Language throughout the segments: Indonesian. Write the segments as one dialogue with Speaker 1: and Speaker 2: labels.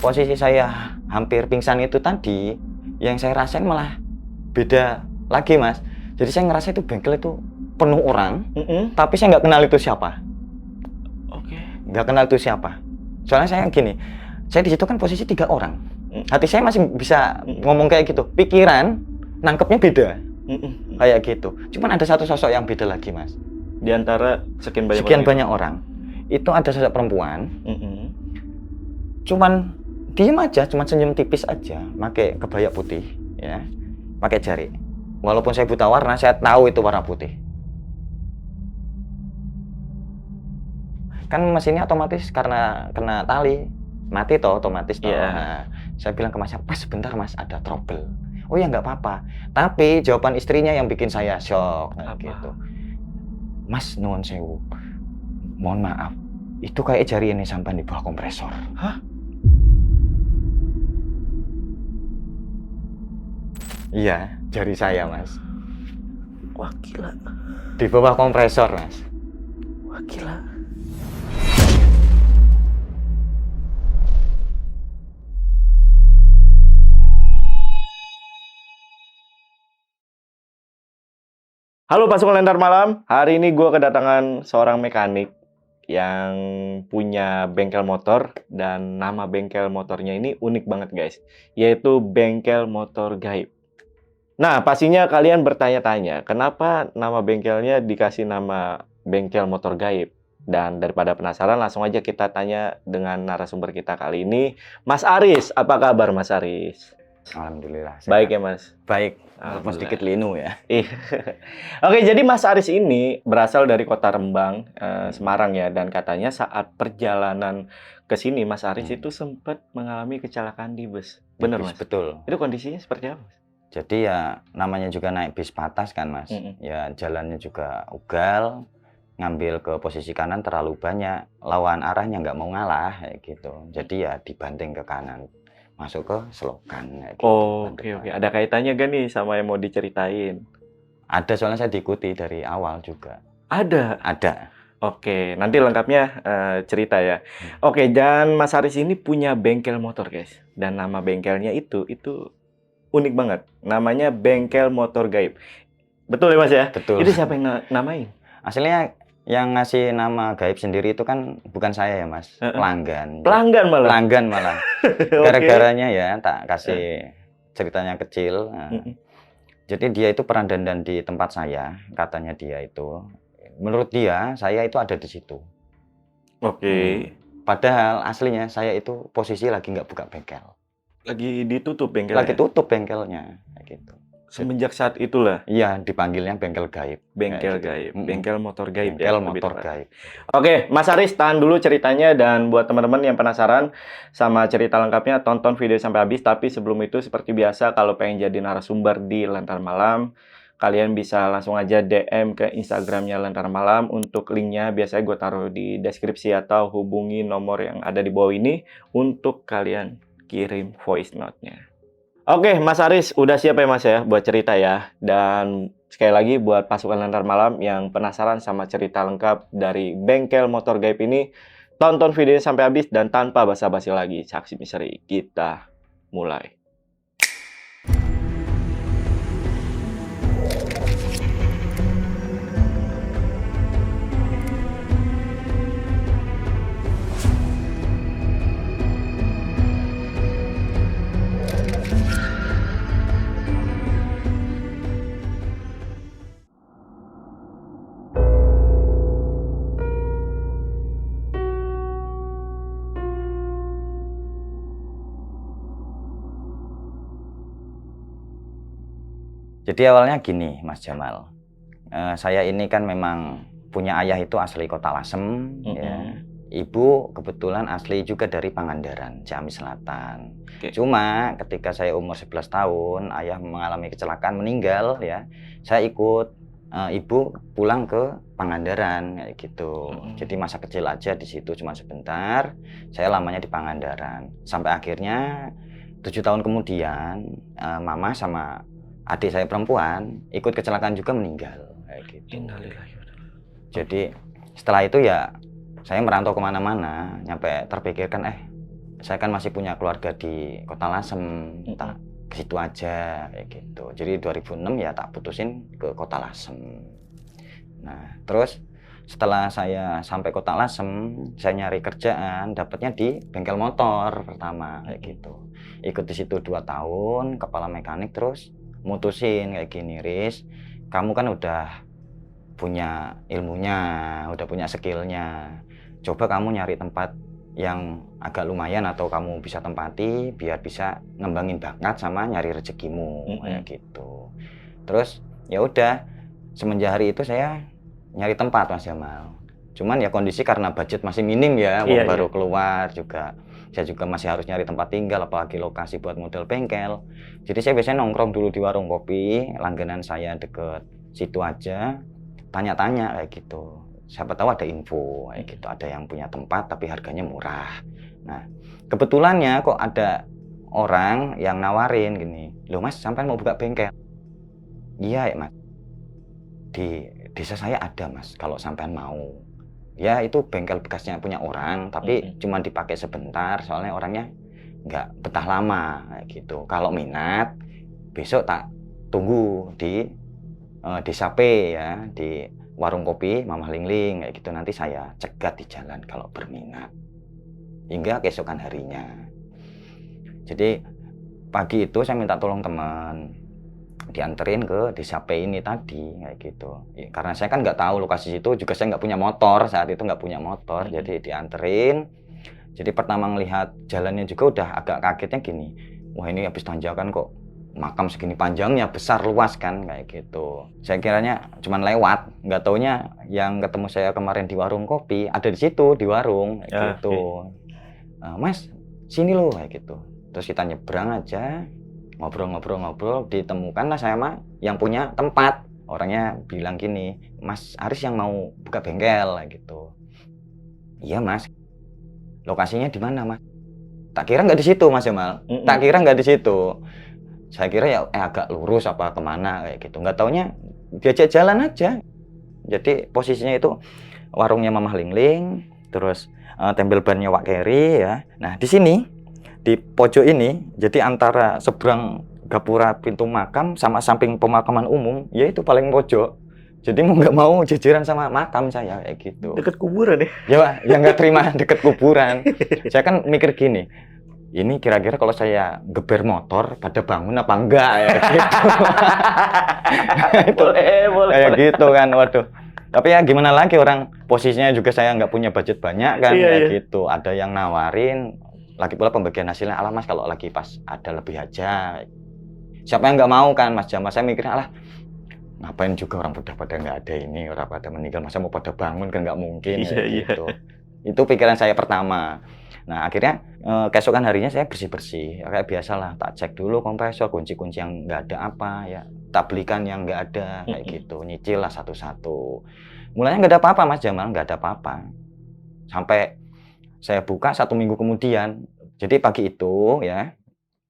Speaker 1: posisi saya hampir pingsan itu tadi, yang saya rasain malah beda lagi, Mas. Jadi saya ngerasa itu bengkel itu penuh orang, tapi saya nggak kenal itu siapa.
Speaker 2: Oke.
Speaker 1: Nggak kenal itu siapa. Soalnya saya gini, saya di situ kan posisi 3 orang. Hati saya masih bisa ngomong kayak gitu. Pikiran nangkepnya beda. Kayak gitu. Cuman ada satu sosok yang beda lagi, Mas.
Speaker 2: Di antara sekian
Speaker 1: banyak orang. Itu ada sosok perempuan. Cuman diem aja, cuman senyum tipis aja, pakai kebaya putih, ya, pakai jari. Walaupun saya buta warna, saya tahu itu warna putih. Kan mesinnya otomatis karena kena tali, mati toh otomatis toh.
Speaker 2: Yeah.
Speaker 1: Nah, saya bilang ke Masnya, "Pas sebentar Mas, ada trouble." "Oh ya nggak apa-apa." Tapi jawaban istrinya yang bikin saya shock, gitu. "Mas, nuwun sewu. Mohon maaf, itu kayak jari ini sampai di bawah kompresor."
Speaker 2: Hah?
Speaker 1: Iya, jari saya, Mas.
Speaker 2: Wah, gila.
Speaker 1: Di bawah kompresor, Mas.
Speaker 2: Wah, gila. Halo pasukan Lentera Malam, hari ini gue kedatangan seorang mekanik yang punya bengkel motor dan nama bengkel motornya ini unik banget guys, yaitu Bengkel Motor Gaib. Nah, pastinya kalian bertanya-tanya, kenapa nama bengkelnya dikasih nama Bengkel Motor Gaib? Dan daripada penasaran, langsung aja kita tanya dengan narasumber kita kali ini, Mas Aris. Apa kabar Mas Aris?
Speaker 1: Alhamdulillah.
Speaker 2: Baik ya Mas?
Speaker 1: Baik, walaupun sedikit linu ya.
Speaker 2: Oke, jadi Mas Aris ini berasal dari kota Rembang, Semarang ya. Dan katanya saat perjalanan ke sini, Mas Aris itu sempat mengalami kecelakaan di bus. Bener Mas?
Speaker 1: Betul.
Speaker 2: Itu kondisinya seperti apa Mas?
Speaker 1: Jadi ya namanya juga naik bis patas kan Mas. Ya jalannya juga ugal, ngambil ke posisi kanan terlalu banyak, lawan arahnya nggak mau ngalah kayak gitu. Jadi ya dibanting ke kanan, masuk ke selokan. Gitu,
Speaker 2: Oke. Ada kaitannya gak nih sama yang mau diceritain?
Speaker 1: Ada, soalnya saya diikuti dari awal juga.
Speaker 2: Ada?
Speaker 1: Ada.
Speaker 2: Oke, nanti lengkapnya cerita ya. Oke, dan Mas Aris ini punya bengkel motor guys. Dan nama bengkelnya itu unik banget. Namanya Bengkel Motor Gaib. Betul ya Mas ya?
Speaker 1: Betul.
Speaker 2: Itu siapa yang namain?
Speaker 1: Aslinya yang ngasih nama gaib sendiri itu kan bukan saya ya Mas, pelanggan.
Speaker 2: Pelanggan malah?
Speaker 1: Pelanggan malah. Gara-garanya ya tak kasih ceritanya kecil. Nah, jadi dia itu peran dandan di tempat saya, katanya dia itu. Menurut dia, saya itu ada di situ.
Speaker 2: Oke.
Speaker 1: Padahal aslinya saya itu posisi lagi nggak buka bengkel.
Speaker 2: Lagi ditutup bengkelnya?
Speaker 1: Lagi tutup bengkelnya, kayak gitu.
Speaker 2: Semenjak saat itulah?
Speaker 1: Iya, dipanggilnya bengkel gaib.
Speaker 2: Bengkel gaib, bengkel motor gaib
Speaker 1: bengkel
Speaker 2: ya?
Speaker 1: Bengkel motor gaib.
Speaker 2: Oke, Mas Aris tahan dulu ceritanya, dan buat teman-teman yang penasaran sama cerita lengkapnya, tonton video sampai habis. Tapi sebelum itu, seperti biasa, kalau pengen jadi narasumber di Lentera Malam, kalian bisa langsung aja DM ke Instagramnya Lentera Malam. Untuk linknya biasanya gue taruh di deskripsi atau hubungi nomor yang ada di bawah ini untuk kalian kirim voice note-nya. Oke, Mas Aris, udah siap ya Mas ya buat cerita ya. Dan sekali lagi buat pasukan Lentera Malam yang penasaran sama cerita lengkap dari Bengkel Motor Gaib ini, tonton videonya sampai habis dan tanpa basa-basi lagi, saksi misteri, kita mulai.
Speaker 1: Jadi awalnya gini, Mas Jamal. Saya ini kan memang punya ayah itu asli Kota Lasem, ya. Ibu kebetulan asli juga dari Pangandaran, Ciamis Selatan. Cuma ketika saya umur 11 tahun, ayah mengalami kecelakaan, meninggal ya. Saya ikut ibu pulang ke Pangandaran kayak gitu. Jadi masa kecil aja di situ cuma sebentar. Saya lamanya di Pangandaran. Sampai akhirnya 7 tahun kemudian mama sama adik saya perempuan ikut kecelakaan juga, meninggal kayak gitu. Jadi setelah itu ya saya merantau kemana-mana, nyampe terpikirkan saya kan masih punya keluarga di Kota Lasem, tak ke situ aja kayak gitu. Jadi 2006 ya tak putusin ke Kota Lasem. Nah, terus setelah saya sampai Kota Lasem, saya nyari kerjaan, dapatnya di bengkel motor pertama kayak gitu. Ikut di situ 2 tahun, kepala mekanik, terus mutusin kayak gini, Riz, kamu kan udah punya ilmunya, udah punya skillnya. Coba kamu nyari tempat yang agak lumayan atau kamu bisa tempati biar bisa ngembangin bakat sama nyari rezekimu kayak gitu. Terus ya udah, semenjak hari itu saya nyari tempat Mas Jamal. Cuman ya kondisi karena budget masih minim ya, baru keluar juga. Saya juga masih harus nyari tempat tinggal, apalagi lokasi buat model bengkel. Jadi saya biasanya nongkrong dulu di warung kopi, langganan saya deket situ aja, tanya-tanya kayak gitu. Siapa tahu ada info kayak gitu, ada yang punya tempat tapi harganya murah. Nah, kebetulannya kok ada orang yang nawarin gini, "Loh Mas, sampai mau buka bengkel?" "Iya ya Mas, di desa saya ada Mas, kalau sampean mau." Ya itu bengkel bekasnya punya orang, tapi cuma dipakai sebentar, soalnya orangnya nggak betah lama kayak gitu. Kalau minat, besok tak tunggu di Desa P ya, di warung kopi Mamah Lingling kayak gitu, nanti saya cegat di jalan kalau berminat. Hingga keesokan harinya. Jadi pagi itu saya minta tolong teman, dianterin ke Desa P ini tadi kayak gitu. Ya, karena saya kan nggak tahu lokasi itu, juga saya nggak punya motor, saat itu nggak punya motor, jadi dianterin. Jadi pertama ngelihat jalannya juga udah agak kagetnya gini, wah ini habis tanjakan kok makam segini panjangnya, besar luas kan kayak gitu. Saya kiranya cuman lewat, nggak taunya yang ketemu saya kemarin di warung kopi ada di situ di warung kayak gitu. Mas, sini loh kayak gitu. Terus kita nyebrang aja, ngobrol-ngobrol, ditemukanlah sama yang punya tempat. Orangnya bilang gini, "Mas Aris yang mau buka bengkel kayak gitu." "Iya Mas." "Lokasinya di mana Mas?" Tak kira nggak di situ Mas Jamal. Tak kira nggak di situ. Saya kira ya agak lurus apa kemana kayak gitu. Nggak taunya diajak jalan aja. Jadi posisinya itu warungnya Mamah Lingling, terus tempel bannya Wak Keri ya. Nah di sini di pojok ini, jadi antara seberang gapura pintu makam sama samping pemakaman umum, ya itu paling pojok. Jadi mau nggak mau jajaran sama makam saya kayak gitu.
Speaker 2: Dekat kuburan ya?
Speaker 1: Ya Pak, yang nggak terima deket kuburan. Saya kan mikir gini, ini kira-kira kalau saya geber motor pada bangun apa enggak ya gitu.
Speaker 2: Boleh.
Speaker 1: Kayak gitu kan, waduh. Tapi ya gimana lagi, orang posisinya juga saya nggak punya budget banyak kan, kayak gitu. Ada yang nawarin, lagi pula pembagian hasilnya, "Alah Mas, kalau lagi pas ada lebih aja." Siapa yang nggak mau kan Mas Jamal, saya mikirnya, alah ngapain juga orang pada nggak ada ini, orang pada meninggal, masa mau pada bangun kan nggak mungkin gitu. Itu pikiran saya pertama. Nah akhirnya keesokan harinya saya bersih-bersih ya, kayak biasalah, tak cek dulu kompresor, kunci-kunci yang nggak ada apa ya, tak belikan yang nggak ada kayak gitu, nyicil lah satu-satu. Mulanya nggak ada apa-apa Mas Jamal, nggak ada apa-apa. Sampai saya buka 1 minggu kemudian. Jadi pagi itu ya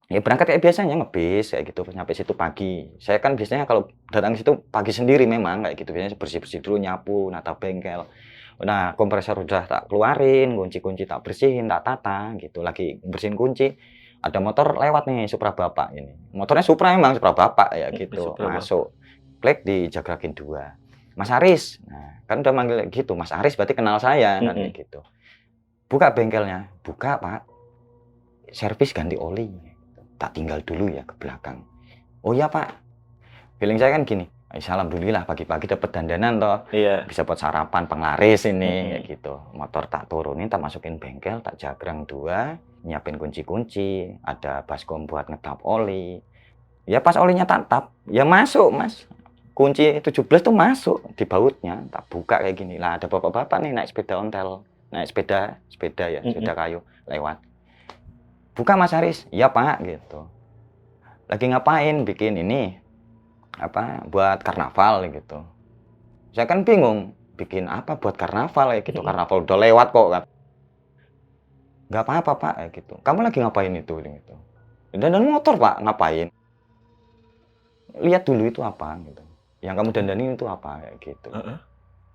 Speaker 1: berangkat kayak biasanya ngebis kayak gitu, nyampe situ pagi. Saya kan biasanya kalau datang ke situ pagi sendiri memang kayak gitu, biasanya bersih-bersih dulu, nyapu, nata bengkel. Nah, kompresor udah tak keluarin, kunci-kunci tak bersihin, tak tata gitu. Lagi bersihin kunci, ada motor lewat nih, Supra Bapak ini. Motornya Supra emang, Supra Bapak ya gitu. Masuk, klik dijagrakin 2. "Mas Aris." Nah, kan udah manggil gitu, Mas Aris berarti kenal saya kan kayak gitu. "Buka bengkelnya." "Buka Pak, servis ganti oli." Tak tinggal dulu ya ke belakang. "Oh iya Pak." Feeling saya kan gini, alhamdulillah pagi-pagi dapat dandanan toh. Bisa buat sarapan penglaris ini kayak gitu. Motor tak turunin, tak masukin bengkel, tak jagrang 2, nyiapin kunci-kunci, ada baskom buat ngetap oli. Ya pas olinya tak tap, ya masuk Mas. Kunci 17 tuh masuk di bautnya, tak buka kayak gini. Lah ada bapak-bapak nih naik sepeda ontel, naik sepeda ya, sepeda kayu lewat. "Buka Mas Aris." "Iya Pak." Gitu. "Lagi ngapain?" "Bikin ini apa buat karnaval gitu." Saya kan bingung, bikin apa buat karnaval kayak gitu, karnaval udah lewat kok kan. "Nggak apa-apa Pak," kayak gitu. "Kamu lagi ngapain itu?" Gitu. "Dandan motor Pak." "Ngapain?" "Lihat dulu itu apa," gitu. "Yang kamu dandanin itu apa?" Kayak gitu.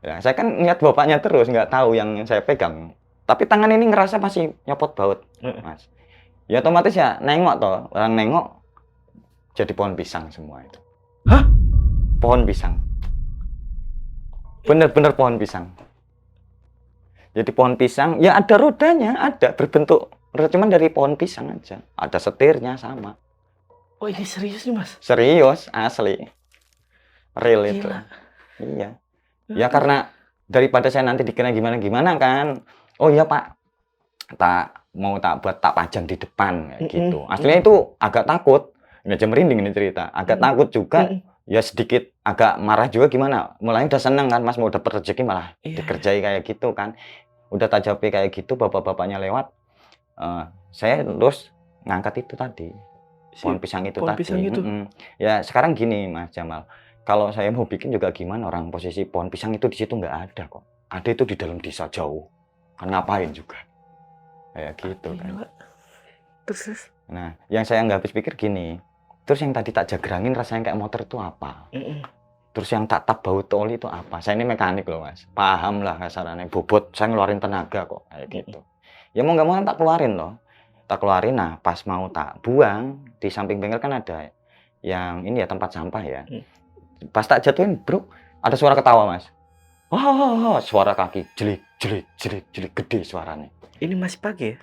Speaker 1: Nah, saya kan lihat bapaknya terus, nggak tahu yang saya pegang. Tapi tangan ini ngerasa masih nyopot baut, Mas. Ya otomatis ya nengok toh, orang nengok jadi pohon pisang semua itu.
Speaker 2: Hah?
Speaker 1: Pohon pisang. Bener-bener pohon pisang. Jadi pohon pisang, ya ada rodanya, ada berbentuk, cuman dari pohon pisang aja. Ada setirnya sama.
Speaker 2: Oh ini serius nih Mas?
Speaker 1: Serius, asli. Real itu.
Speaker 2: Gila.
Speaker 1: Iya. Ya karena daripada saya nanti dikira gimana-gimana kan. Oh iya Pak, tak buat tak pajang di depan kayak gitu. Aslinya itu agak takut. Nggak aja merinding ini cerita. Agak takut juga. Ya sedikit agak marah juga gimana. Mulai udah seneng kan Mas mau dapet rezeki malah dikerjai kayak gitu kan. Udah tak jawab kayak gitu, bapak-bapaknya lewat. Saya terus ngangkat itu tadi. Pohon pisang itu
Speaker 2: pohon
Speaker 1: tadi.
Speaker 2: pisang itu.
Speaker 1: Ya sekarang gini Mas Jamal. Kalau saya mau bikin juga gimana, orang posisi pohon pisang itu di situ nggak ada kok. Ada itu di dalam desa jauh. Kan ngapain juga. Kayak gitu kan.
Speaker 2: Terus.
Speaker 1: Nah, yang saya nggak habis pikir gini. Terus yang tadi tak jagrangin rasanya kayak motor itu apa? Terus yang tak tap baut oli itu apa? Saya ini mekanik loh Mas. Paham lah kasarannya. Bobot, saya ngeluarin tenaga kok. Kayak gitu. Ya mau nggak mau tak keluarin loh. Tak keluarin, nah pas mau tak buang, di samping bengkel kan ada yang ini ya tempat sampah ya. Pas tak jatuhin, bro, ada suara ketawa Mas. Wah, suara kaki jelik, jelik, jelik, jelik, gede suaranya.
Speaker 2: Ini masih pagi ya?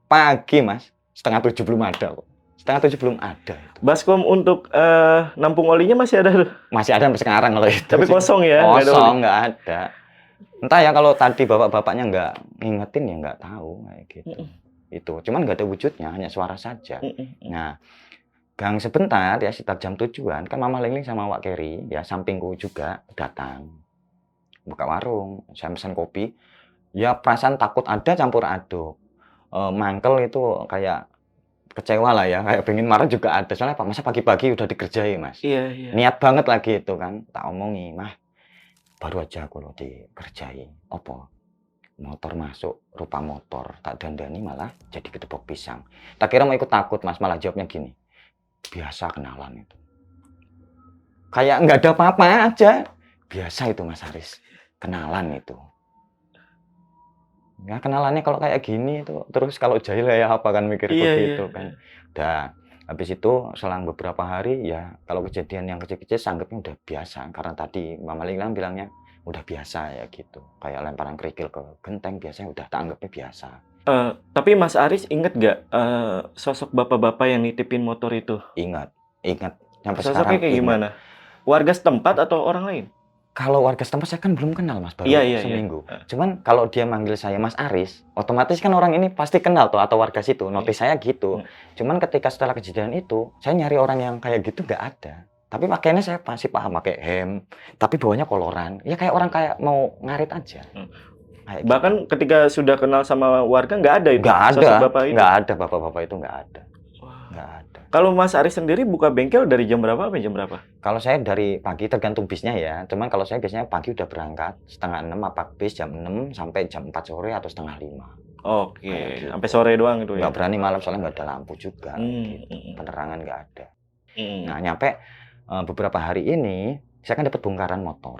Speaker 1: Pagi Mas. 6:30 belum ada kok. 6:30 belum ada.
Speaker 2: Baskom untuk nampung olinya masih ada?
Speaker 1: Masih ada sampai sekarang kalau itu.
Speaker 2: Tapi kosong ya?
Speaker 1: Kosong, nggak ada. Entah ya kalau tadi bapak-bapaknya nggak ngingetin ya nggak tahu kayak gitu. Itu, cuman nggak ada wujudnya, hanya suara saja. Nah, gang sebentar ya sekitar jam 7-an kan Mama Lingling sama Wak Keri ya sampingku juga datang. Buka warung, saya pesan kopi. Ya perasaan takut ada campur aduk. Mangkel itu kayak kecewa lah ya, kayak pengen marah juga ada. Soalnya Pak, masa pagi-pagi udah dikerjai Mas.
Speaker 2: Iya.
Speaker 1: Niat banget lagi itu kan. Tak omongi, Mah, baru aja aku lo dikerjai. Apa? Motor masuk, rupa motor. Tak dandani malah jadi gedebok pisang. Tak kira mau ikut takut Mas, malah jawabnya gini. Biasa kenalan itu. Kayak nggak ada apa-apa aja. Biasa itu Mas Haris. Kenalan itu. Ya kenalannya kalau kayak gini itu terus kalau jahil ya apa kan mikir begitu kan. Udah habis itu selang beberapa hari ya kalau kejadian yang kecil-kecil anggapnya udah biasa karena tadi Mama Linglang bilangnya udah biasa ya gitu. Kayak lemparan kerikil ke genteng biasanya udah tak anggapnya biasa.
Speaker 2: Tapi Mas Aris inget nggak sosok bapak-bapak yang nitipin motor itu?
Speaker 1: Ingat. Sampai
Speaker 2: Sosoknya
Speaker 1: sekarang
Speaker 2: kayak gimana? Warga setempat atau orang lain?
Speaker 1: Kalau warga setempat saya kan belum kenal Mas, baru seminggu. Cuman kalau dia manggil saya Mas Aris, otomatis kan orang ini pasti kenal tuh atau warga situ. Notis saya gitu. Cuman ketika setelah kejadian itu, saya nyari orang yang kayak gitu nggak ada. Tapi pakaiannya saya masih paham pakai hem, tapi bawahnya koloran. Ya kayak orang kayak mau ngarit aja.
Speaker 2: Bahkan ketika sudah kenal sama warga nggak ada itu?
Speaker 1: Nggak ada.
Speaker 2: Sosok bapak itu?
Speaker 1: Nggak ada bapak-bapak itu nggak ada. Nggak ada.
Speaker 2: Kalau Mas Aris sendiri buka bengkel dari jam berapa sampai jam berapa?
Speaker 1: Kalau saya dari pagi tergantung bisnya ya. Cuman kalau saya biasanya pagi udah berangkat setengah 6 apa bis jam 6 sampai jam 4 sore atau setengah 5.
Speaker 2: Oke,
Speaker 1: Gitu.
Speaker 2: sampai sore doang itu ya?
Speaker 1: Nggak berani malam soalnya nggak ada lampu juga. Gitu. Penerangan nggak ada. Nah nyampe beberapa hari ini saya kan dapat bongkaran motor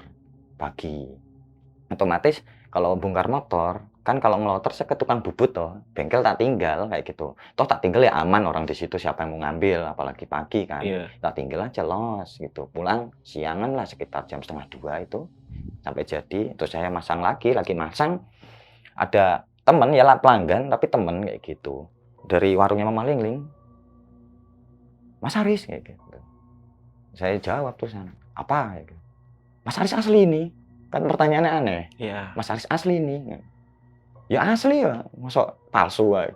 Speaker 1: pagi. Otomatis kalau bongkar motor kan kalau ngelotor saya ke tukang bubut toh, bengkel tak tinggal kayak gitu. Toh tak tinggal ya aman orang di situ siapa yang mau ngambil, apalagi pagi kan. Tak tinggal aja los gitu. Pulang siangan lah sekitar jam 1:30 itu sampai jadi. Terus saya masang lagi masang. Ada temen ya lah pelanggan tapi temen kayak gitu dari warungnya Mama Lingling. Mas Aris kayak gitu. Saya jawab tuh sana. Apa? Kayak gitu. Mas Aris asli ini. Kan pertanyaannya aneh.
Speaker 2: Iya.
Speaker 1: Mas Aris asli ini. Ya asli ya, masuk palsu aja.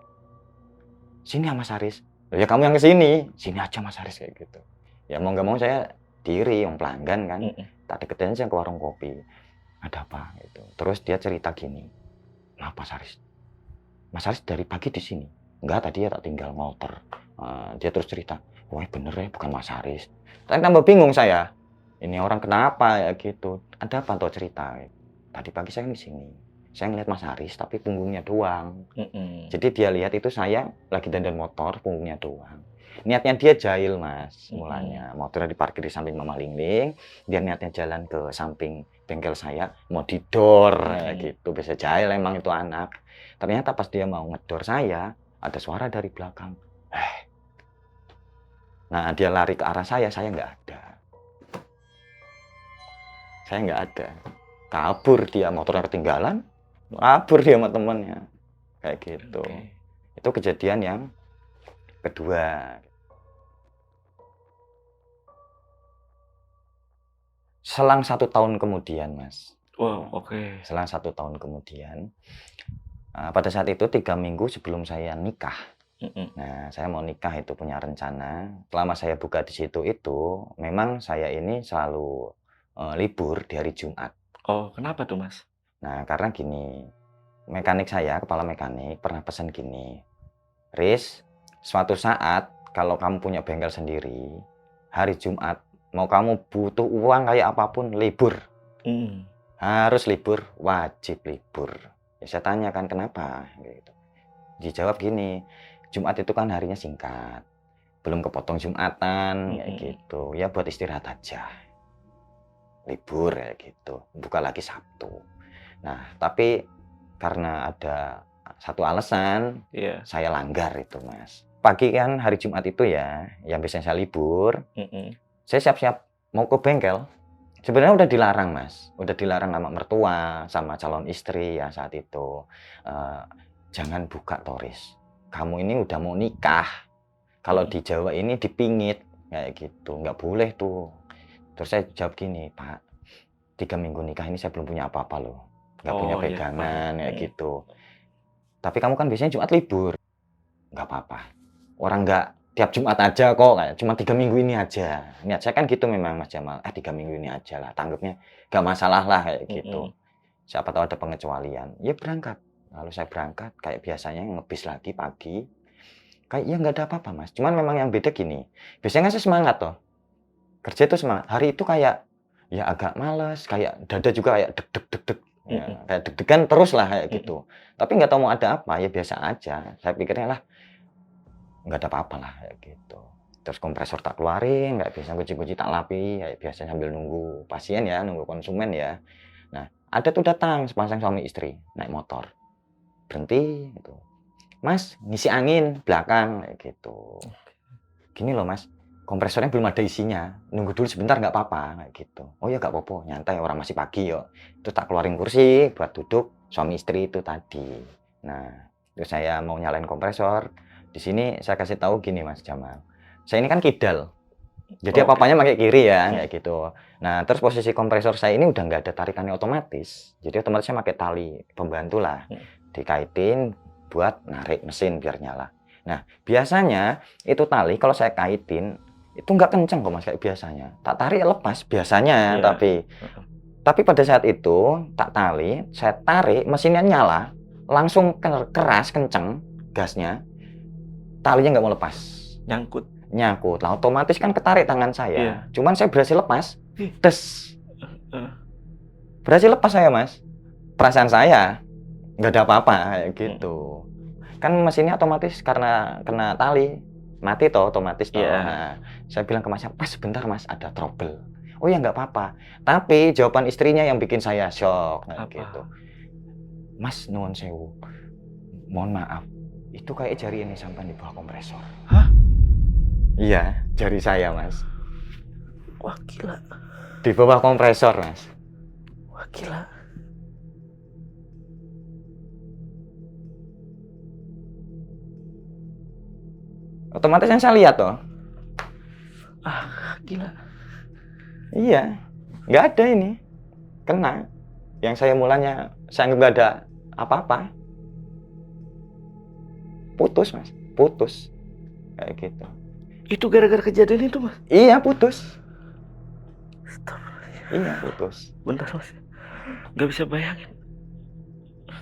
Speaker 1: Sini ya Mas Aris. Ya kamu yang kesini, sini aja Mas Aris kayak gitu. Ya mau nggak mau saya diri, yang pelanggan kan. Tak deketin aja ke warung kopi. Ada apa gitu. Terus dia cerita gini. Maaf Mas Aris. Mas Aris dari pagi di sini. Enggak, tadi ya tak tinggal motor. Dia terus cerita. Wah bener ya, bukan Mas Aris. Tapi tambah bingung saya. Ini orang kenapa ya gitu. Ada apa tuh cerita. Tadi pagi saya di sini. saya ngeliat Mas Haris tapi punggungnya doang.
Speaker 2: Mm-mm.
Speaker 1: Jadi dia lihat itu saya lagi dandan motor, punggungnya doang. Niatnya dia jahil, Mas, mulanya. Motornya diparkir di samping Mama Lingling, dia niatnya jalan ke samping bengkel saya, mau didor, kayak gitu. Bisa jahil emang itu anak. Ternyata pas dia mau ngedor saya, ada suara dari belakang. Nah, dia lari ke arah saya nggak ada. Saya nggak ada. Kabur dia, motornya ketinggalan, kabur dia sama temannya. Kayak gitu.
Speaker 2: Oke.
Speaker 1: Itu kejadian yang kedua. Selang 1 tahun kemudian, Mas.
Speaker 2: Wow, oke.
Speaker 1: Selang 1 tahun kemudian, pada saat itu 3 minggu sebelum saya nikah. Nah, saya mau nikah itu punya rencana. Selama saya buka di situ itu, memang saya ini selalu libur di hari Jumat.
Speaker 2: Oh, kenapa tuh, Mas?
Speaker 1: Nah, karena gini, mekanik saya, kepala mekanik, pernah pesan gini, Riz, suatu saat kalau kamu punya bengkel sendiri, hari Jumat, mau kamu butuh uang kayak apapun, libur. Harus libur, wajib libur. Ya, saya tanya kan kenapa? Gitu. Dijawab gini, Jumat itu kan harinya singkat, belum kepotong Jumatan, kayak gitu. Ya buat istirahat aja. Libur kayak gitu, buka lagi Sabtu. Nah, tapi karena ada satu alasan, saya langgar itu, Mas. Pagi kan hari Jumat itu ya, yang biasanya saya libur, saya siap-siap mau ke bengkel. Sebenarnya udah dilarang, Mas. Udah dilarang sama mertua, sama calon istri ya saat itu. Jangan buka toris. Kamu ini udah mau nikah. Kalau di Jawa ini dipingit, kayak gitu. Nggak boleh tuh. Terus saya jawab gini, Pak, 3 minggu nikah ini saya belum punya apa-apa loh. Nggak punya pegangan, kayak gitu. Tapi kamu kan biasanya Jumat libur. Nggak apa-apa. Orang nggak tiap Jumat aja kok, kayak cuma 3 minggu ini aja. Niat saya kan gitu memang, Mas Jamal. 3 minggu ini aja lah, tanggapnya nggak masalah lah kayak gitu. Siapa tahu ada pengecualian. Ya berangkat. Lalu saya berangkat, kayak biasanya ngebis lagi pagi. Kayak ya nggak ada apa-apa, Mas. Cuman memang yang beda gini. Biasanya kan saya semangat toh. Kerja itu semangat. Hari itu kayak ya agak males, kayak dada juga kayak deg-deg-deg-deg. Ya, kayak deg-degan terus lah kayak gitu. Tapi nggak tahu mau ada apa, ya biasa aja. Saya pikirnya lah, nggak ada apa-apa lah kayak gitu. Terus kompresor tak keluarin, nggak bisa kunci-kunci tak lapi, kayak biasa sambil nunggu pasien ya, nunggu konsumen ya. Nah, ada tuh datang sepasang suami istri naik motor, berhenti gitu. Mas, ngisi angin belakang kayak gitu. Gini loh, Mas, kompresornya belum ada isinya, nunggu dulu sebentar nggak apa-apa kayak gitu. Oh ya nggak apa-apa, nyantai, orang masih pagi yo. Itu tak keluarin kursi buat duduk suami istri itu tadi. Nah, terus saya mau nyalain kompresor. Di sini saya kasih tahu gini, Mas Jamal. Saya ini kan kidal. Jadi apa-apanya pakai kiri ya, kayak gitu. Nah, terus posisi kompresor saya ini udah nggak ada tarikannya otomatis. Jadi otomatis saya pakai tali pembantu lah. Dikaitin buat narik mesin biar nyala. Nah, biasanya itu tali kalau saya kaitin itu nggak kenceng kok, Mas, kayak biasanya. Tak tarik lepas biasanya, tapi pada saat itu tak tali, saya tarik, mesinnya nyala, langsung keras kenceng gasnya. Talinya nggak mau lepas. Nyangkut. Lah otomatis kan ketarik tangan saya. Cuman saya berhasil lepas. Des. Berhasil lepas saya, Mas. Perasaan saya nggak ada apa-apa kayak gitu. Kan mesinnya otomatis karena kena tali mati toh otomatis toh. Nah, saya bilang ke Masnya, Mas sebentar Mas, ada trouble. Oh ya nggak apa-apa. Tapi jawaban istrinya yang bikin saya shock kayak gitu. Mas nuwun sewu. Mohon maaf. Itu kayak jari ini sampai di bawah kompresor.
Speaker 2: Hah?
Speaker 1: Iya, jari saya, Mas.
Speaker 2: Wah, gila.
Speaker 1: Di bawah kompresor, Mas.
Speaker 2: Wah, gila.
Speaker 1: Otomatis kan saya lihat toh.
Speaker 2: Gila.
Speaker 1: Iya, nggak ada ini. Kena. Yang saya mulanya, saya nggak ada apa-apa. Putus, Mas. Putus. Kayak gitu.
Speaker 2: Itu gara-gara kejadian itu, Mas?
Speaker 1: Iya, putus. Iya, putus.
Speaker 2: Bentar, Mas. Nggak bisa bayangin.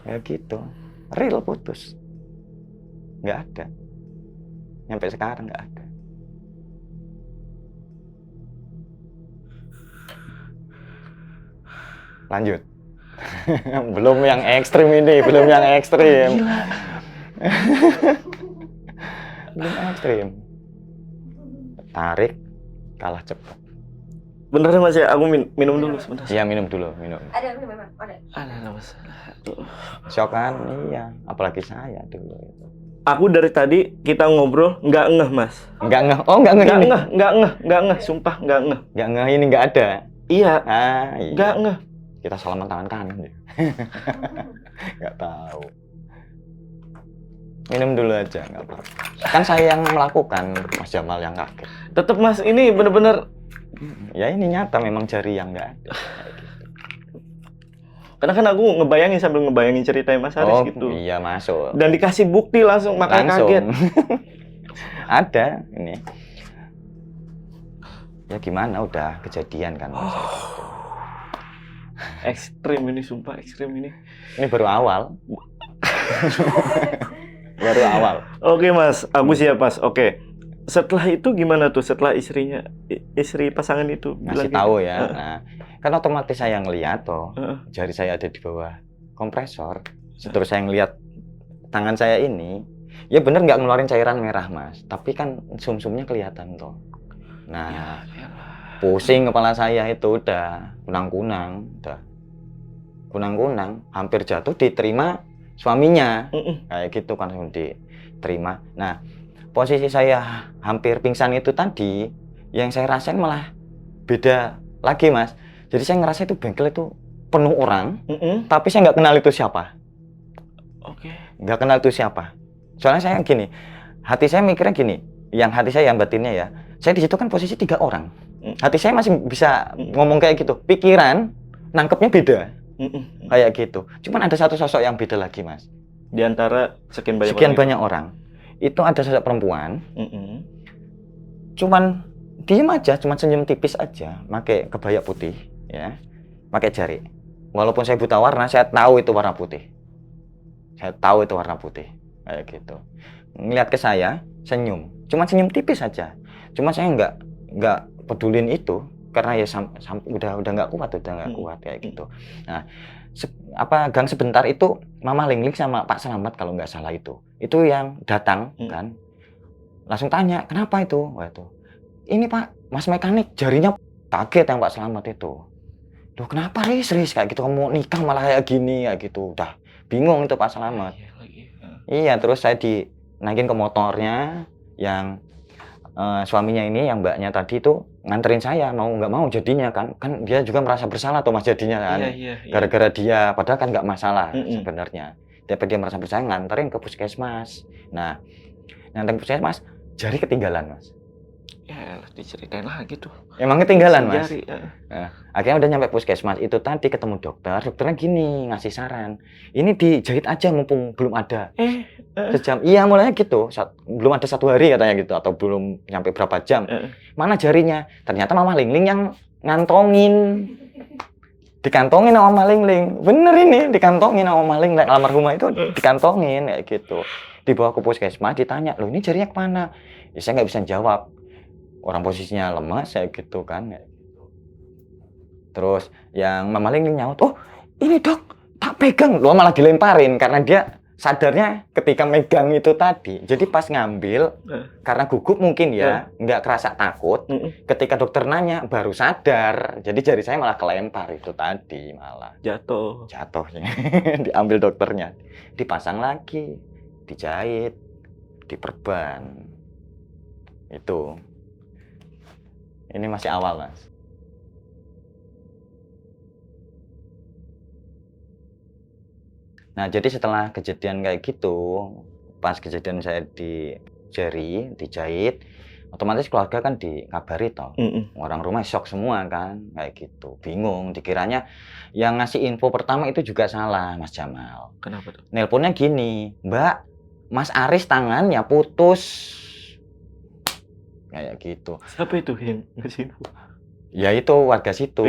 Speaker 1: Kayak gitu. Real putus. Nggak ada. Sampai sekarang nggak ada. Lanjut. Belum yang ekstrim ini, belum yang ekstrim.
Speaker 2: Gila.
Speaker 1: Belum ekstrim. Tarik, kalah cepat.
Speaker 2: Bener Mas ya, aku minum dulu sebentar.
Speaker 1: Iya, minum dulu, minum.
Speaker 3: Ada memang, ada.
Speaker 2: Ada masalah.
Speaker 1: Syok kan? Iya, apalagi saya dulu.
Speaker 2: Aku dari tadi kita ngobrol nggak ngeh Mas.
Speaker 1: Nggak ngeh, oh nggak ngeh
Speaker 2: Nggak
Speaker 1: ini.
Speaker 2: nggak ngeh, sumpah nggak ngeh.
Speaker 1: Nggak ngeh ini nggak ada.
Speaker 2: Iya,
Speaker 1: Ah, iya.
Speaker 2: nggak ngeh.
Speaker 1: Kita salaman tangan kanan ya. Nggak tahu. Minum dulu aja, nggak apa-apa. Kan saya yang melakukan, Mas Jamal yang kaget.
Speaker 2: Tetep Mas, ini bener-bener.
Speaker 1: Ya ini nyata memang jari yang nggak ada.
Speaker 2: Karena kan aku ngebayangin sambil ngebayangin ceritanya Mas Haris
Speaker 1: Oh
Speaker 2: gitu.
Speaker 1: iya masuk.
Speaker 2: Dan dikasih bukti langsung, makanya
Speaker 1: Langsung.
Speaker 2: kaget.
Speaker 1: Ada ini. Ya gimana udah kejadian kan. Mas.
Speaker 2: Ekstrim ini, sumpah ekstrim ini.
Speaker 1: Ini baru awal. Baru awal.
Speaker 2: Oke Mas, aku siap Mas. Oke. Setelah itu gimana tuh? Setelah istri pasangan itu
Speaker 1: Ngasih
Speaker 2: bilang
Speaker 1: tahu
Speaker 2: gitu?
Speaker 1: ya. Nah, kan otomatis saya ngeliat toh.
Speaker 2: Heeh.
Speaker 1: Jari saya ada di bawah kompresor. Terus saya ngeliat tangan saya ini. Ya bener nggak ngeluarin cairan merah Mas. Tapi kan sumsumnya kelihatan toh. Nah, pusing kepala saya itu udah kunang-kunang. Udah kunang-kunang. Hampir jatuh diterima suaminya. Kayak gitu kan langsung diterima. Nah, posisi saya hampir pingsan itu tadi, yang saya rasain malah beda lagi Mas. Jadi saya ngerasa itu bengkel itu penuh orang, tapi saya nggak kenal itu siapa.
Speaker 2: Oke.
Speaker 1: Nggak kenal itu siapa. Soalnya saya gini, hati saya mikirnya gini, yang hati saya yang batinnya ya, saya di situ kan posisi 3 orang. Hati saya masih bisa ngomong kayak gitu. Pikiran nangkepnya beda, kayak gitu. Cuman ada satu sosok yang beda lagi Mas.
Speaker 2: Di antara sekian banyak
Speaker 1: Sekian
Speaker 2: orang
Speaker 1: banyak orang. Itu ada sosok perempuan,
Speaker 2: itu.
Speaker 1: cuman diem aja, cuman senyum tipis aja, pakai kebaya putih, ya, pakai jari. Walaupun saya buta warna, saya tahu itu warna putih. Saya tahu itu warna putih, kayak gitu. Ngeliat ke saya, senyum, cuman senyum tipis aja. Cuma saya nggak pedulin itu, karena ya udah nggak kuat, kayak gitu. Nah, gang sebentar itu Mama Lingling sama Pak Selamat kalau nggak salah itu yang datang kan, langsung tanya kenapa itu. Wah itu, ini Pak, Mas mekanik jarinya kaget yang Pak Selamat itu. Loh kenapa Riz kayak gitu, kamu nikah malah kayak gini kayak gitu. Udah bingung itu Pak Selamat. Iya, terus saya dinaikin ke motornya yang suaminya ini, yang mbaknya tadi itu nganterin saya, mau nggak mau jadinya kan dia juga merasa bersalah tuh Mas jadinya kan. Gara-gara dia, padahal kan nggak masalah sebenarnya. Tapi dia merasa bersalah, nganterin ke puskesmas. Nah, nganterin ke puskesmas, jari ketinggalan Mas.
Speaker 2: Ya, diceritain lagi tuh.
Speaker 1: Emang ketinggalan Mas.
Speaker 2: Jari,
Speaker 1: Nah, akhirnya udah nyampe puskesmas itu tadi ketemu dokternya gini ngasih saran, ini dijahit aja mumpung belum ada. Sejam, iya mulanya gitu, belum ada 1 hari katanya gitu, atau belum nyampe berapa jam. Mana jarinya? Ternyata Mama Lingling yang ngantongin, dikantongin sama Mama Lingling. Bener ini, dikantongin sama Mama Lingling, almarhumah itu dikantongin kayak gitu. Dibawa ke puskesmas, ditanya, loh ini jarinya kemana? Ya saya nggak bisa jawab, orang posisinya lemas kayak gitu kan. Terus yang Mama Lingling nyaut, oh ini dok, tak pegang. Loh malah dilemparin karena dia sadarnya ketika megang itu tadi. Jadi pas ngambil, karena gugup mungkin ya, nggak kerasa takut. Ketika dokter nanya, baru sadar. Jadi jari saya malah kelempar itu tadi, malah jatuhnya. Diambil dokternya, dipasang lagi, dijahit, diperban. Itu. Ini masih awal Mas. Nah, jadi setelah kejadian kayak gitu, pas kejadian saya di jari, dijahit, otomatis keluarga kan dikabari toh. Orang rumah shock semua kan, kayak gitu. Bingung, dikiranya yang ngasih info pertama itu juga salah, Mas Jamal.
Speaker 2: Kenapa tuh?
Speaker 1: Nelponnya gini, Mbak, Mas Aris tangannya putus. Kayak gitu.
Speaker 2: Siapa itu yang ngasih info?
Speaker 1: Ya itu warga situ.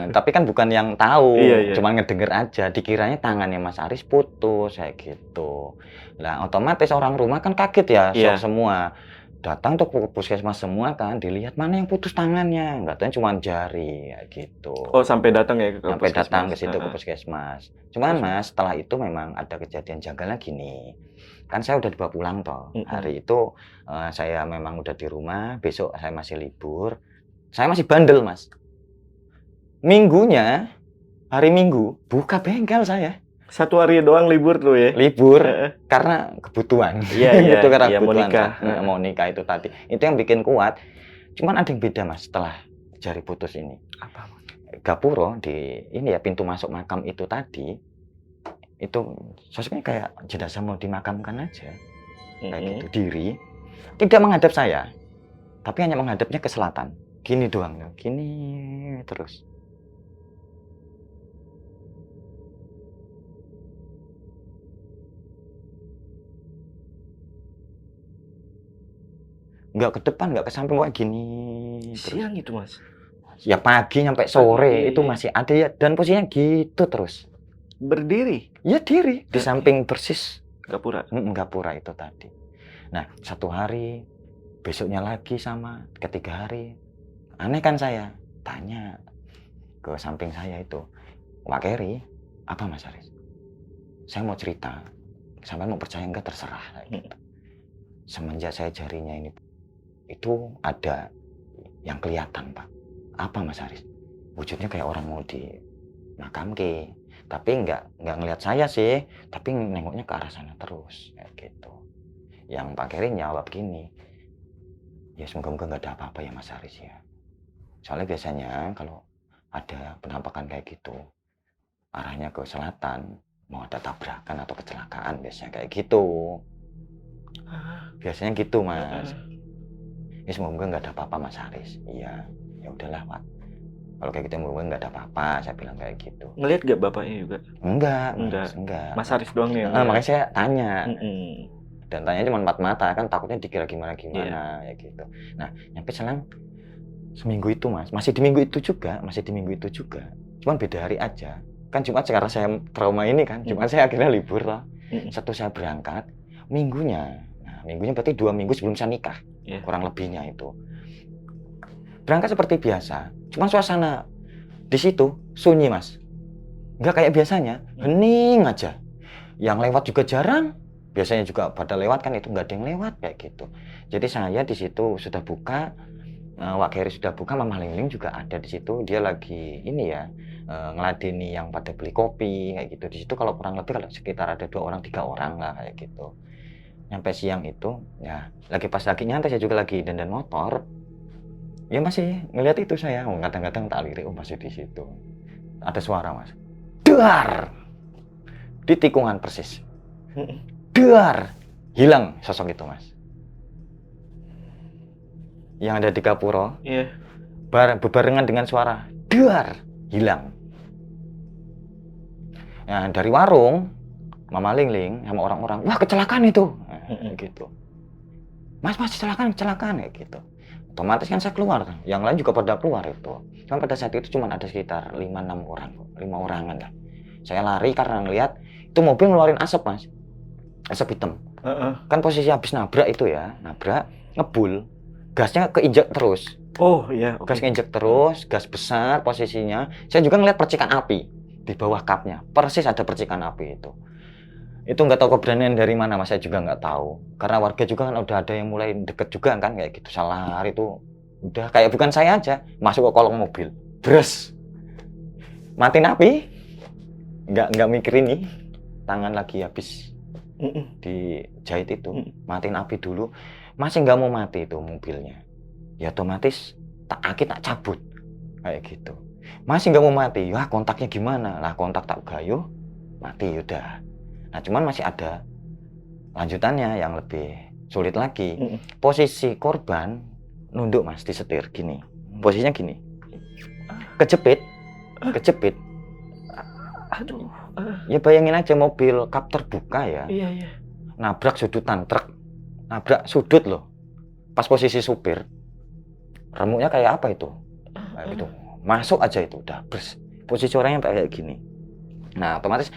Speaker 1: Tapi kan bukan yang tahu, cuman ngedenger aja. Dikiranya tangannya Mas Aris putus kayak gitu. Lah otomatis orang rumah kan kaget ya, shock semua. datang tuh ke puskesmas semua kan, dilihat mana yang putus tangannya, nggak tahu cuma jari kayak gitu.
Speaker 2: Oh, sampai datang ya ke
Speaker 1: Sampai datang ke
Speaker 2: puskesmas?
Speaker 1: situ ke
Speaker 2: Heeh.
Speaker 1: puskesmas. Cuman
Speaker 2: Terus?
Speaker 1: Mas, setelah itu memang ada kejadian janggalnya gini. Kan saya udah dibawa pulang toh.
Speaker 2: Mhm.
Speaker 1: Hari itu saya memang udah di rumah, besok saya masih libur. Saya masih bandel, Mas. Minggunya, hari Minggu, buka bengkel saya.
Speaker 2: 1 hari doang libur tuh ya?
Speaker 1: Libur
Speaker 2: Heeh.
Speaker 1: karena kebutuhan.
Speaker 2: Iya, iya,
Speaker 1: Itu karena
Speaker 2: iya, mau
Speaker 1: kebutuhan.
Speaker 2: nikah.
Speaker 1: Mau nikah itu tadi. Itu yang bikin kuat. Cuman ada yang beda, Mas, setelah jari putus ini.
Speaker 2: Apa, Mas?
Speaker 1: Gapuro di ini ya pintu masuk makam itu tadi, itu sosoknya kayak jenazah mau dimakamkan aja, kayak gitu, diri, tidak menghadap saya, tapi hanya menghadapnya ke selatan, gini doang, gini terus. Nggak ke depan, nggak ke samping, kayak gini terus.
Speaker 2: Siang itu, Mas?
Speaker 1: Ya pagi sampai sore
Speaker 2: Pagi.
Speaker 1: itu masih ada ya, dan posisinya gitu terus.
Speaker 2: Berdiri?
Speaker 1: Ya diri, di samping persis
Speaker 2: Gapura?
Speaker 1: Gapura itu tadi. Nah, 1 hari, besoknya lagi sama, ketiga hari. Aneh kan saya, tanya ke samping saya itu, Pak Keri, apa Mas Aris? Saya mau cerita, sampai mau percaya enggak terserah. Kayak gitu. Semenjak saya jarinya ini, itu ada yang kelihatan Pak. Apa Mas Aris? Wujudnya kayak orang mau dimakamke, tapi enggak ngelihat saya sih, tapi nengoknya ke arah sana terus, kayak gitu. Yang Pak Keri jawab gini, ya semoga-moga nggak ada apa-apa ya Mas Aris ya. Soalnya biasanya kalau ada penampakan kayak gitu, arahnya ke selatan, mau ada tabrakan atau kecelakaan biasanya kayak gitu. Biasanya gitu Mas. Ya semoga nggak ada apa-apa Mas Aris. Iya, ya udahlah Pak. Kalau kayak gitu semoga nggak ada apa-apa, saya bilang kayak gitu.
Speaker 2: Ngelihat gak bapaknya juga?
Speaker 1: Enggak, Mas, enggak.
Speaker 2: Mas Aris doang nih.
Speaker 1: Makanya saya tanya.
Speaker 2: Mm-mm.
Speaker 1: Dan tanya cuma 4 mata, kan takutnya dikira gimana-gimana ya gitu. Nah, nyampe selang seminggu itu Mas, masih di minggu itu juga, cuman beda hari aja. Kan Jumat sekarang saya trauma ini kan, Jumat saya akhirnya libur lah. Sabtu saya berangkat, minggunya berarti 2 minggu sebelum saya nikah, kurang lebihnya itu. Berangkat seperti biasa, cuman suasana di situ sunyi Mas, nggak kayak biasanya, hening aja. Yang lewat juga jarang. Biasanya juga pada lewat kan, itu nggak ada yang lewat kayak gitu. Jadi saya di situ sudah buka, Wak Keri sudah buka, Mama Lingling juga ada di situ. Dia lagi ini ya, ngeladeni yang pada beli kopi kayak gitu. Di situ kalau kurang lebih kalau sekitar ada 2 orang 3 orang lah kayak gitu. Nyampe siang itu, ya pas lagi nyantai saya juga lagi dandan motor. Ya masih ngelihat itu saya, kadang-kadang tak lirik, masih di situ. Ada suara Mas, dar, di tikungan persis. Dar, hilang sosok itu Mas. Yang ada di Gapuro, berbarengan dengan suara dar, hilang. Nah, dari warung, Mama Lingling sama orang-orang, wah kecelakaan itu, gitu. Mas kecelakaan kayak gitu. Otomatis kan saya keluar, yang lain juga pada keluar itu. Cuma pada saat itu cuma ada sekitar 5 orangan lah. Saya lari karena ngelihat itu mobil ngeluarin asap Mas, asap hitam. Kan posisi habis nabrak itu ya, ngebul, gasnya keinjak terus.
Speaker 2: Oh iya.
Speaker 1: Gas keinjak terus, gas besar posisinya. Saya juga ngeliat percikan api di bawah kapnya, persis ada percikan api itu. Itu nggak tahu keberanian dari mana Mas, saya juga nggak tahu. Karena warga juga kan udah ada yang mulai deket juga kan kayak gitu. Salah hari itu udah kayak bukan saya aja masuk ke kolong mobil, bres, matiin api, nggak mikir ini, tangan lagi habis dijahit itu, matiin api dulu, masih nggak mau mati itu mobilnya, ya otomatis tak cabut kayak gitu, masih nggak mau mati, ya kontaknya gimana lah, kontak tak gayo mati udah. Nah cuman masih ada lanjutannya yang lebih sulit lagi. Posisi korban nunduk Mas di setir gini, posisinya gini, kejepit.
Speaker 2: Aduh.
Speaker 1: Ya bayangin aja mobil kap terbuka ya.
Speaker 2: Iya.
Speaker 1: Nabrak sudutan truk. Nabrak sudut loh. Pas posisi supir. Remuknya kayak apa itu? Kayak gitu. Masuk aja itu udah bers. Posisi orangnya kayak gini. Nah, otomatis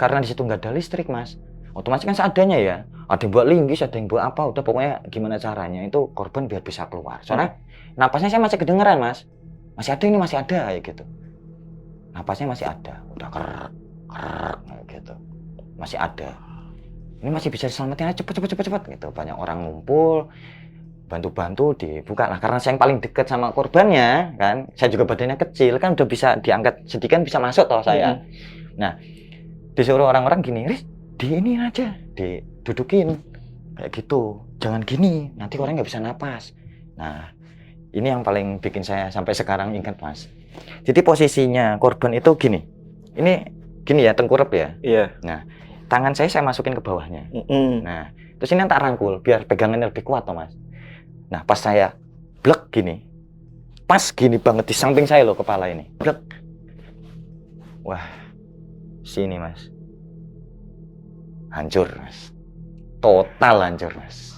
Speaker 1: karena di situ nggak ada listrik, Mas. Otomatis kan seadanya ya. Ada yang buat linggis, ada yang buat apa, udah pokoknya gimana caranya itu korban biar bisa keluar. Soalnya napasnya saya masih kedengeran, Mas. Masih ada ini, masih ada kayak gitu. Napasnya masih ada, udah ker kayak gitu. Masih ada. Ini masih bisa diselamatin aja, cepet gitu. Banyak orang ngumpul, bantu-bantu dibuka lah. Karena saya yang paling dekat sama korbannya kan, saya juga badannya kecil kan, udah bisa diangkat sedikit kan bisa masuk toh saya. Nah, disuruh orang-orang gini, Riz, di ini aja, didudukin kayak gitu, jangan gini, nanti orang nggak bisa napas. Nah, ini yang paling bikin saya sampai sekarang ingat, Mas. Jadi posisinya korban itu gini, ini gini ya, tengkurap ya.
Speaker 2: Iya.
Speaker 1: Nah, tangan saya masukin ke bawahnya. Nah, terus ini tak rangkul biar pegangannya lebih kuat toh, Mas. Nah, pas saya blek gini, pas gini banget di samping saya loh kepala ini, blek. Wah, sini Mas, hancur Mas, total hancur Mas.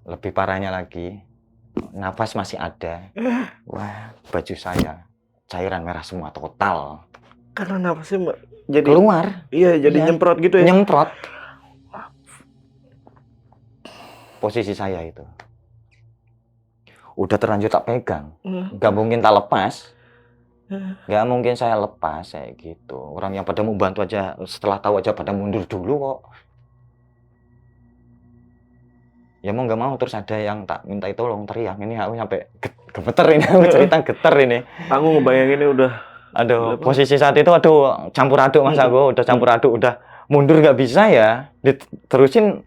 Speaker 1: Lebih parahnya lagi, nafas masih ada. Wah, baju saya cairan merah semua total.
Speaker 2: Karena napasnya jadi
Speaker 1: Keluar.
Speaker 2: Iya, jadi
Speaker 1: Iya,
Speaker 2: nyemprot gitu ya.
Speaker 1: nyemprot. Posisi saya itu udah terlanjur tak pegang, nggak mungkin tak lepas, nggak mungkin saya lepas kayak gitu. Orang yang pada mau bantu aja setelah tahu aja pada mundur dulu kok. Ya mau nggak mau terus ada yang tak minta tolong, teriak. Ini aku sampai gemeter ini, aku cerita geter ini.
Speaker 2: Aku ngebayanginnya udah,
Speaker 1: aduh,
Speaker 2: gila
Speaker 1: posisi saat itu aduh campur aduk Mas, aku udah campur aduk, udah mundur nggak bisa ya, diterusin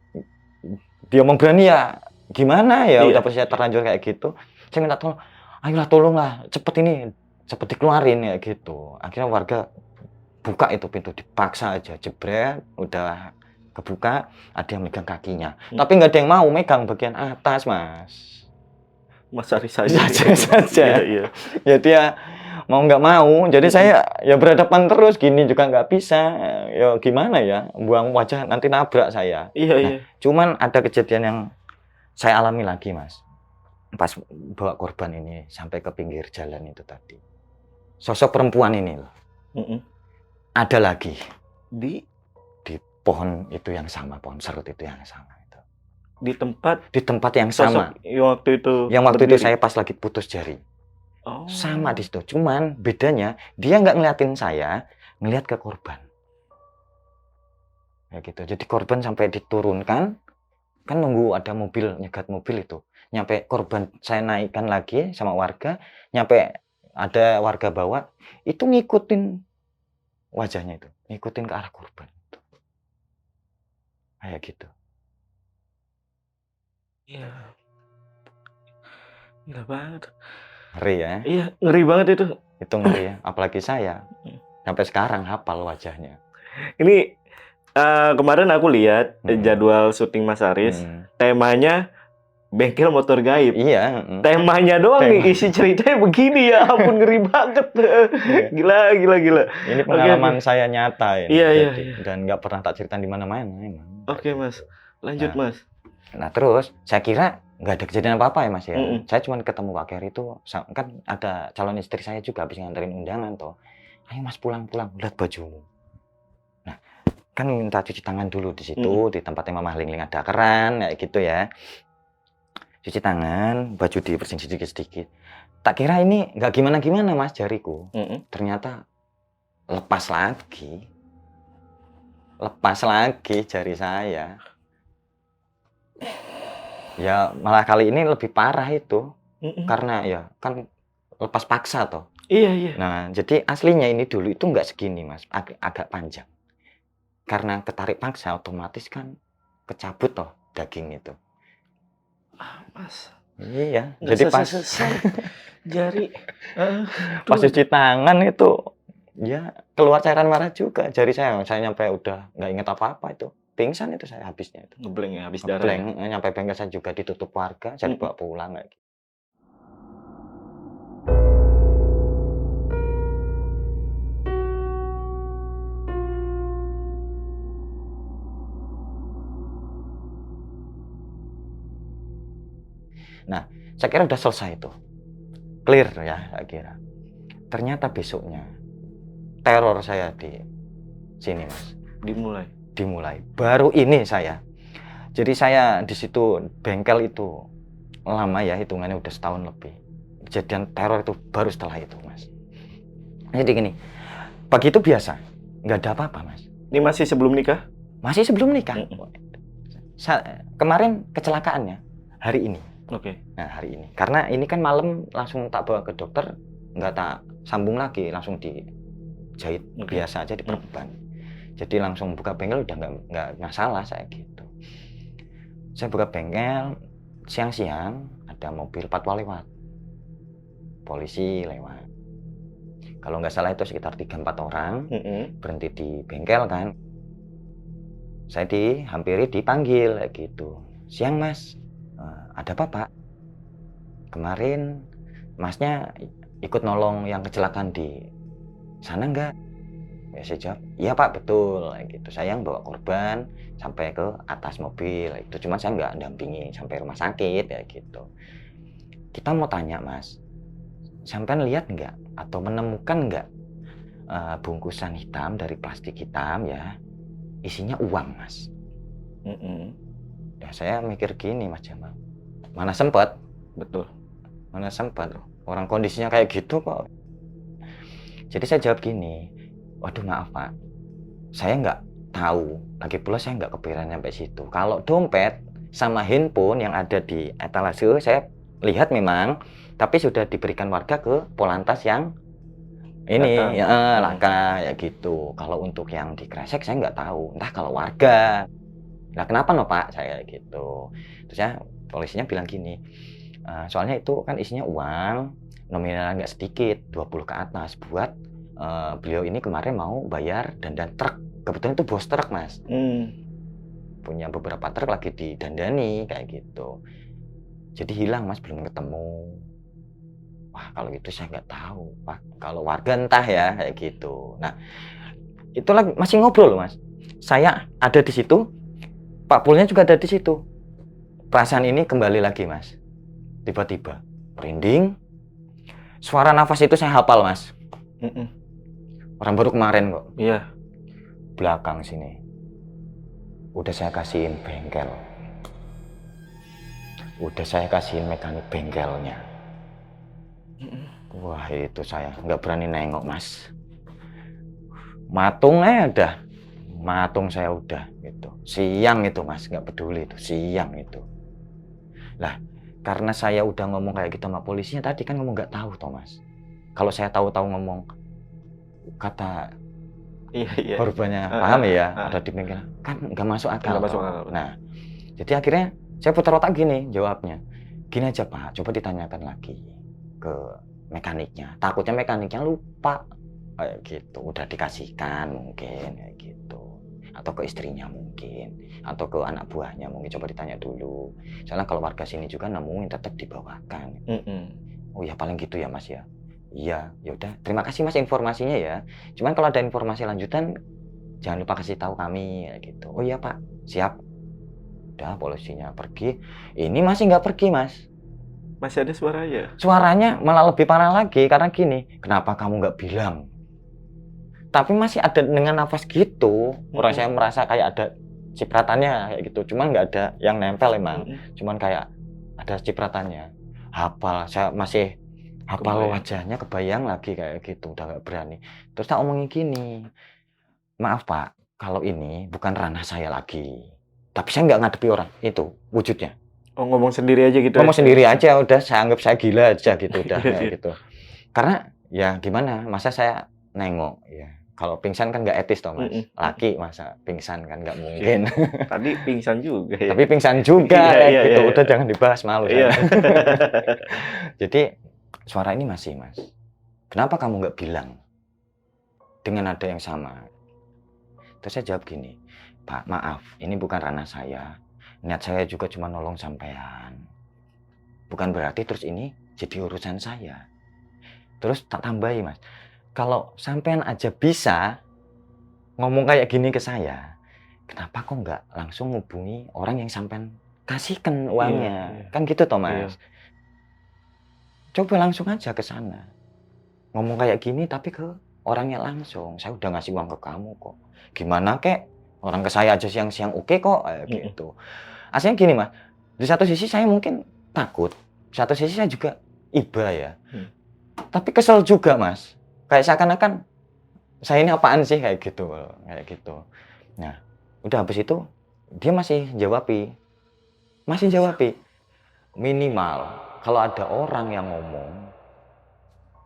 Speaker 1: dia mau berani ya gimana ya.
Speaker 2: Iya.
Speaker 1: Udah posisi terlanjur kayak gitu, saya minta tolong, ayolah tolonglah cepet ini, cepet dikeluarin ya gitu. Akhirnya warga buka itu pintu, dipaksa aja jebret, udah kebuka, ada yang megang kakinya, tapi nggak ada yang mau megang bagian atas Mas.
Speaker 2: Mas Aris saja.
Speaker 1: Saja.
Speaker 2: Iya.
Speaker 1: Ya dia mau nggak mau, jadi saya ya berhadapan terus gini juga nggak bisa. Ya gimana ya, buang wajah nanti nabrak saya.
Speaker 2: Iya,
Speaker 1: Nah,
Speaker 2: iya.
Speaker 1: cuman ada kejadian yang saya alami lagi Mas, pas bawa korban ini sampai ke pinggir jalan itu tadi. Sosok perempuan ini loh, ada lagi
Speaker 2: Di
Speaker 1: pohon itu yang sama, pohon serut itu yang sama itu.
Speaker 2: di
Speaker 1: tempat yang sama.
Speaker 2: sosok yang waktu itu
Speaker 1: Yang waktu itu
Speaker 2: berdiri.
Speaker 1: saya pas lagi putus jari.
Speaker 2: Oh.
Speaker 1: Sama di situ. Cuman bedanya dia nggak ngeliatin saya, ngeliat ke korban. Kayak gitu. Jadi korban sampai diturunkan, kan nunggu ada mobil, nyegat mobil itu. Nyampe korban saya naikkan lagi sama warga, nyampe ada warga bawa, itu ngikutin wajahnya itu, ngikutin ke arah korban. Kayak gitu.
Speaker 2: Iya. Gila banget.
Speaker 1: Ngeri ya.
Speaker 2: Iya, ngeri banget itu.
Speaker 1: Itu ngeri ya. Apalagi saya sampai sekarang hafal wajahnya.
Speaker 2: Ini kemarin aku lihat jadwal syuting Mas Aris, temanya bengkel motor gaib.
Speaker 1: Iya.
Speaker 2: Temanya doang nih, isi ceritanya begini ya, ampun ngeri banget. Gila.
Speaker 1: Ini pengalaman saya nyata ini.
Speaker 2: Iya.
Speaker 1: Dan nggak pernah tak cerita di mana-mana emang.
Speaker 2: Oke Mas, lanjut Mas.
Speaker 1: Nah terus saya kira nggak ada kejadian apa-apa ya Mas ya. Saya cuma ketemu Pak Keri itu, kan ada calon istri saya juga habis nganterin undangan toh. Ayo Mas pulang, lihat bajumu. Nah kan minta cuci tangan dulu di situ, di tempatnya Mama Ling ada keran kayak gitu ya. Cuci tangan, baju dibersihin sedikit-sedikit. Tak kira ini nggak gimana-gimana Mas jariku. Ternyata lepas lagi jari saya. Ya malah kali ini lebih parah itu. Karena ya kan lepas paksa toh.
Speaker 2: Iya.
Speaker 1: Nah jadi aslinya ini dulu itu nggak segini Mas, agak panjang. Karena ketarik paksa otomatis kan kecabut toh daging itu.
Speaker 2: Mas.
Speaker 1: Iya.
Speaker 2: Nggak
Speaker 1: Jadi pas
Speaker 2: jari.
Speaker 1: pas cuci tangan itu ya keluar cairan merah juga jari saya nyampe udah nggak inget apa-apa itu, pingsan itu saya habisnya itu.
Speaker 2: Ngebleng ya, habis darah.
Speaker 1: Ngebleng, nyampe bengkel saya juga ditutup warga, saya dibawa pulang lagi. Nah, saya kira udah selesai itu. Clear ya, saya kira. Ternyata besoknya teror saya di sini, Mas. Dimulai. Baru ini saya. Jadi saya di situ bengkel itu lama ya, hitungannya udah setahun lebih. Kejadian teror itu baru setelah itu, Mas. Jadi gini, pagi itu biasa, nggak ada apa-apa, Mas.
Speaker 2: Ini masih sebelum nikah?
Speaker 1: Masih sebelum nikah. Kemarin kecelakaannya hari ini.
Speaker 2: Oke.
Speaker 1: Nah, hari ini. Karena ini kan malam langsung tak bawa ke dokter, nggak tak sambung lagi, langsung dijahit biasa aja diperban. Jadi langsung buka bengkel udah nggak masalah saya gitu. Saya buka bengkel siang-siang, ada mobil patwal lewat, polisi lewat. Kalau nggak salah itu sekitar 3-4 orang berhenti di bengkel kan. Saya hampiri dipanggil kayak gitu. Siang Mas, ada apa Pak? Kemarin Masnya ikut nolong yang kecelakaan di sana nggak? Ya saya jawab, iya Pak betul. Kayak gitu. Saya yang bawa korban sampai ke atas mobil. Itu cuma saya nggak dampingi sampai rumah sakit kayak gitu. Kita mau tanya Mas, sampai lihat nggak atau menemukan nggak bungkusan hitam dari plastik hitam ya? Isinya uang Mas. Ya saya mikir gini Mas Jamal, mana sempat?
Speaker 2: Betul.
Speaker 1: Mana sempat? Orang kondisinya kayak gitu kok. Jadi saya jawab gini, waduh maaf Pak, saya nggak tahu. Lagi pula saya nggak kepikiran sampai situ. Kalau dompet sama handphone yang ada di etalase saya lihat memang, tapi sudah diberikan warga ke Polantas yang ini laka ya gitu. Kalau untuk yang di Kresek saya nggak tahu, entah kalau warga. Nah kenapa no Pak saya gitu. Terus ya polisinya bilang gini, soalnya itu kan isinya uang nominal nggak sedikit, 20 ke atas buat beliau ini kemarin mau bayar dandan truk. Kebetulan itu bos truk Mas. Punya beberapa truk lagi didandani kayak gitu. Jadi hilang Mas, belum ketemu. Wah kalau gitu saya nggak tahu Pak. Kalau warga entah ya kayak gitu. Nah itu lagi masih ngobrol Mas. Saya ada di situ, Pak Pulnya juga ada di situ. Perasaan ini kembali lagi Mas. Tiba-tiba merinding. Suara nafas itu saya hafal Mas. Orang baru kemarin kok.
Speaker 2: Iya.
Speaker 1: Belakang sini. Udah saya kasihin bengkel. Udah saya kasihin mekanik bengkelnya. Wah itu saya nggak berani nengok Mas. Matungnya udah. Matung saya udah gitu. Siang itu Mas, nggak peduli itu. Siang itu. Lah karena saya udah ngomong kayak gitu sama polisinya tadi kan ngomong nggak tahu Thomas. Kalau saya tahu-tahu ngomong kata korbannya paham ya ada di bengkel kan nggak masuk akal. Nah jadi akhirnya saya putar otak gini jawabnya, gini aja Pak, coba ditanyakan lagi ke mekaniknya, takutnya mekaniknya lupa kayak gitu, udah dikasihkan mungkin kayak gitu, atau ke istrinya mungkin, atau ke anak buahnya mungkin, coba ditanya dulu. Soalnya kalau warga sini juga nemuin tetap dibawakan. Oh ya paling gitu ya Mas ya. Iya, yaudah. Terima kasih Mas informasinya ya. Cuman kalau ada informasi lanjutan, jangan lupa kasih tahu kami gitu. Oh iya Pak, siap. Udah polisinya pergi. Ini masih nggak pergi Mas.
Speaker 2: Masih ada suaranya?
Speaker 1: Suaranya malah lebih parah lagi karena gini. Kenapa kamu nggak bilang? Tapi masih ada dengan nafas gitu. Orang saya merasa kayak ada cipratannya kayak gitu. Cuman nggak ada yang nempel emang. Cuman kayak ada cipratannya. Hafal. Saya masih hafal wajahnya, kebayang lagi kayak gitu, udah gak berani. Terus tak omongin gini, maaf Pak, kalau ini bukan ranah saya lagi. Tapi saya nggak ngadepi orang, itu wujudnya.
Speaker 2: Oh ngomong sendiri aja gitu?
Speaker 1: Ngomong sendiri aja, udah saya anggap saya gila aja gitu, udah kayak gitu. Karena ya gimana, masa saya nengok, ya. Kalau pingsan kan nggak etis toh Mas, laki masa pingsan kan nggak mungkin.
Speaker 2: Tadi pingsan juga ya?
Speaker 1: Tapi pingsan juga kayak gitu, udah jangan dibahas malu. Jadi suara ini masih Mas. Kenapa kamu nggak bilang dengan nada yang sama? Terus saya jawab gini, Pak maaf, ini bukan ranah saya. Niat saya juga cuma nolong sampean. Bukan berarti terus ini jadi urusan saya. Terus tak tambahi Mas, kalau sampean aja bisa ngomong kayak gini ke saya, kenapa kok nggak langsung ngubungi orang yang sampean kasihkan uangnya? Kan gitu toh Mas. Coba langsung aja ke sana. Ngomong kayak gini tapi ke orangnya langsung. Saya udah ngasih uang ke kamu kok. Gimana kek? Orang ke saya aja siang-siang oke kok kayak gitu. Aslinya gini Mas, di satu sisi saya mungkin takut, satu sisi saya juga iba ya. Tapi kesel juga Mas. Kayak seakan-akan saya ini apaan sih kayak gitu. Nah, udah habis itu dia masih jawabi. Minimal kalau ada orang yang ngomong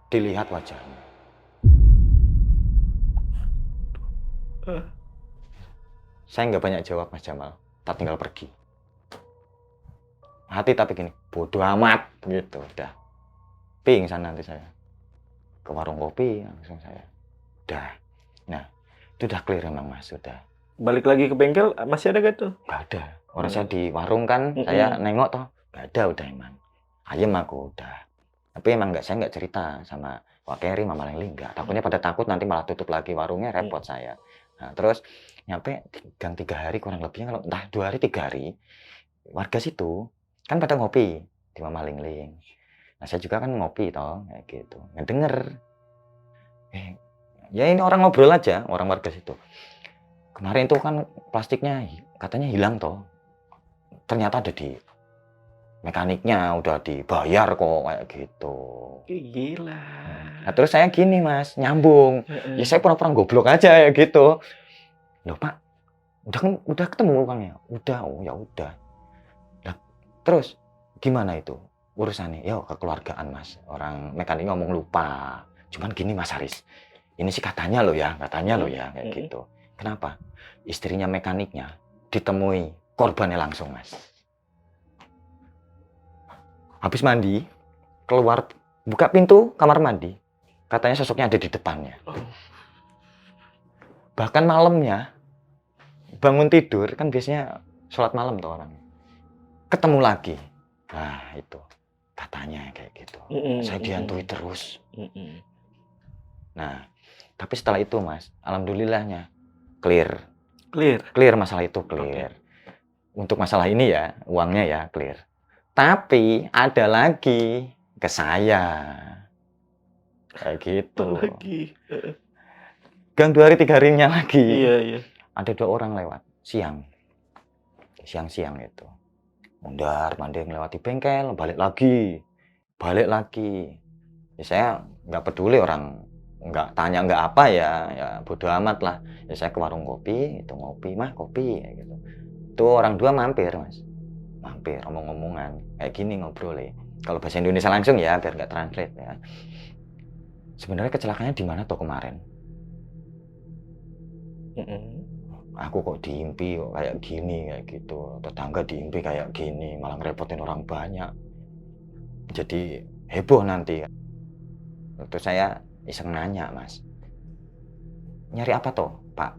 Speaker 1: dilihat wajahnya. Saya nggak banyak jawab Mas Jamal, tak tinggal pergi. Hati tapi gini, bodoh amat gitu, udah. Pingsan nanti saya. Ke warung kopi langsung saya. Udah. Nah, itu udah clear emang Mas, sudah.
Speaker 2: Balik lagi ke bengkel, masih ada gak tuh?
Speaker 1: Nggak ada. Orang saya di warung kan, saya nengok toh, nggak ada udah emang. Ayem aku udah. Tapi emang saya nggak cerita sama Wak Keri, Mama Lengling, nggak. Takutnya pada takut nanti malah tutup lagi warungnya, repot saya. Nah, terus nyampe gang 3 hari kurang lebihnya, kalau entah 2 hari 3 hari, warga situ kan pada ngopi di Mama Lengling. Nah, saya juga kan ngopi toh, kayak gitu. Ngedenger. Ya ini orang ngobrol aja, orang warga situ. Kemarin itu kan plastiknya katanya hilang toh. Ternyata ada di mekaniknya, udah dibayar kok kayak gitu.
Speaker 2: Gila.
Speaker 1: Nah, terus saya gini Mas, nyambung. Ya saya pura-pura goblok aja ya gitu. Loh Pak, udah ketemu uangnya? Udah, oh ya udah. Nah, terus gimana itu urusannya? Ya kekeluargaan Mas. Orang mekanik ngomong lupa. Cuman gini Mas Haris, ini sih katanya loh ya kayak gitu. Kenapa? Istrinya mekaniknya ditemui korbannya langsung Mas. Habis mandi, keluar, buka pintu kamar mandi. Katanya sosoknya ada di depannya. Bahkan malamnya, bangun tidur, kan biasanya sholat malam tuh orang. Ketemu lagi. Nah itu, katanya kayak gitu. Saya dihantui terus. Nah, tapi setelah itu Mas, alhamdulillahnya clear masalah itu clear. Untuk masalah ini ya, uangnya ya clear. Tapi ada lagi ke saya. Kayak gitu. Gang 2 hari 3 harinya lagi.
Speaker 2: Iya.
Speaker 1: Ada 2 orang lewat siang-siang itu. Mondar-mandir melewati bengkel, balik lagi. Ya saya nggak peduli orang, nggak tanya nggak apa ya bodo amat lah. Ya saya ke warung kopi, itu ngopi mah kopi ya gitu. Tuh orang 2 mampir Mas, omong-omongan kayak gini ngobrol ya. Kalau bahasa Indonesia langsung ya biar nggak translate ya. Sebenarnya kecelakaannya di mana tuh kemarin? Aku kok diimpi kok kayak gini kayak gitu. Tetangga diimpi kayak gini, malah ngerepotin orang banyak. Jadi heboh nanti. Terus saya iseng nanya Mas, nyari apa toh Pak?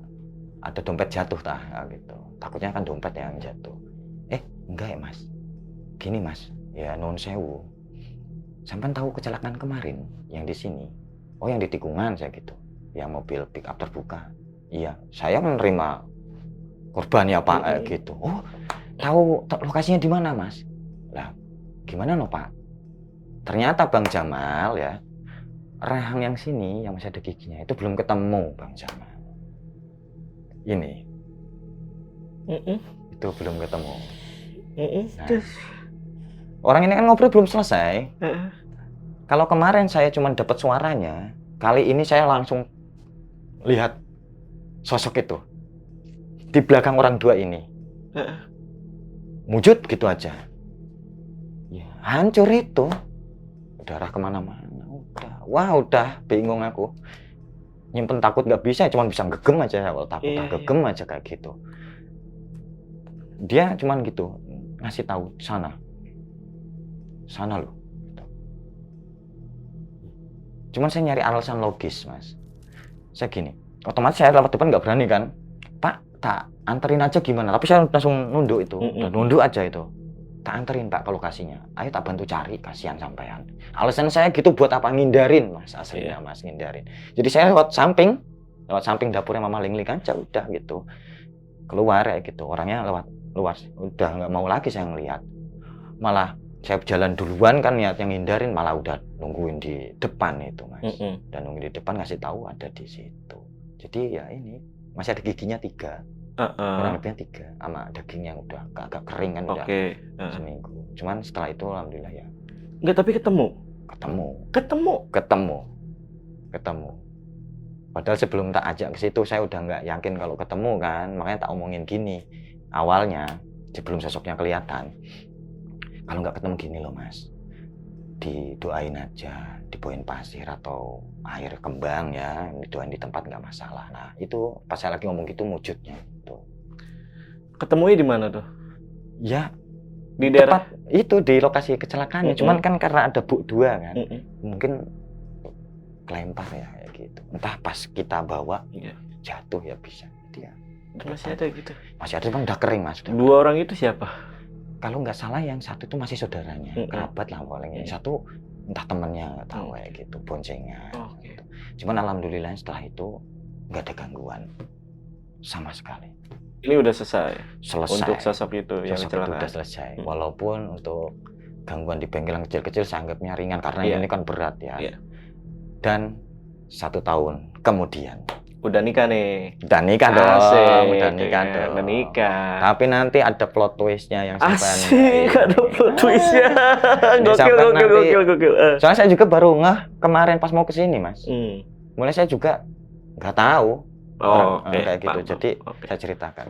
Speaker 1: Ada dompet jatuh tah gitu. Takutnya kan dompet yang jatuh. Enggak ya Mas. Gini Mas, ya nuwun sewu. Sampai tahu kecelakaan kemarin yang di sini. Oh yang di tikungan saya gitu. Yang mobil pick up terbuka. Iya, saya menerima korban ya Pak gitu. Oh, tahu lokasinya di mana Mas? Lah, gimana no Pak? Ternyata Bang Jamal ya, rahang yang sini yang masih ada giginya itu belum ketemu Bang Jamal. Ini. Itu belum ketemu. Nah, orang ini kan ngobrol belum selesai. Kalau kemarin saya cuma dapat suaranya, kali ini saya langsung lihat sosok itu di belakang orang 2 ini. Mujud gitu aja. Ya, hancur itu. Darah kemana-mana. Udah bingung aku. Nyimpen takut nggak bisa, cuma bisa gegem aja. Kalau takut gegem aja kayak gitu. Dia cuman gitu ngasih tahu sana loh. Cuman saya nyari alasan logis Mas. Saya gini, otomatis saya lewat depan nggak berani kan. Pak, tak anterin aja gimana? Tapi saya langsung nunduk itu, nunduk aja itu. Tak anterin Pak ke lokasinya. Ayo tak bantu cari, kasihan sampean. Alasan saya gitu buat apa? Ngindarin Mas, aslinya Mas, ngindarin. Jadi saya lewat samping dapurnya Mama Lengling aja udah gitu. Keluar kayak gitu. Orangnya lewat luar, udah nggak mau lagi saya ngelihat. Malah Saya jalan duluan kan niatnya ngindarin, malah udah nungguin di depan itu Mas. Dan nungguin di depan ngasih tahu ada di situ. Jadi ya ini masih ada giginya 3, kurang lebihnya 3, sama daging yang udah agak kering kan udah seminggu. Cuman setelah itu alhamdulillah ya.
Speaker 2: Enggak, tapi ketemu.
Speaker 1: Padahal sebelum tak ajak ke situ saya udah nggak yakin kalau ketemu kan, makanya tak omongin gini. Awalnya sebelum sosoknya kelihatan, kalau nggak ketemu gini loh Mas, didoain aja, dibawain pasir atau air kembang ya, didoain di tempat nggak masalah. Nah itu pas saya lagi ngomong gitu wujudnya tuh.
Speaker 2: Ketemunya di mana tuh?
Speaker 1: Ya
Speaker 2: Di daerah
Speaker 1: tepat itu di lokasi kecelakaannya. Cuman kan karena ada buk 2 kan, mungkin kelempar ya kayak gitu. Entah pas kita bawa jatuh ya bisa. Jadi ya
Speaker 2: masih ada gitu.
Speaker 1: Masih ada, bang, udah kering Mas.
Speaker 2: 2 orang itu siapa?
Speaker 1: Kalau nggak salah yang satu itu masih saudaranya, kerabat lah paling. Yang satu entah temennya, nggak tahu kayak gitu, boncengan. Gitu. Cuman alhamdulillah setelah itu nggak ada gangguan sama sekali.
Speaker 2: Ini udah selesai. Untuk sosok itu yang
Speaker 1: kecelakaan. Udah selesai. Walaupun untuk gangguan di bengkel yang kecil-kecil saya anggapnya ringan karena ini kan berat ya. Dan 1 tahun kemudian
Speaker 2: udah nikah nih.
Speaker 1: Udah nikah dong. Udah
Speaker 2: nikah.
Speaker 1: Tapi nanti ada plot twistnya yang
Speaker 2: Asik, ada plot twistnya. Gokil.
Speaker 1: Soalnya saya juga baru ngeh kemarin pas mau kesini Mas. Mulai saya juga nggak tahu. Kayak gitu. Jadi saya ceritakan.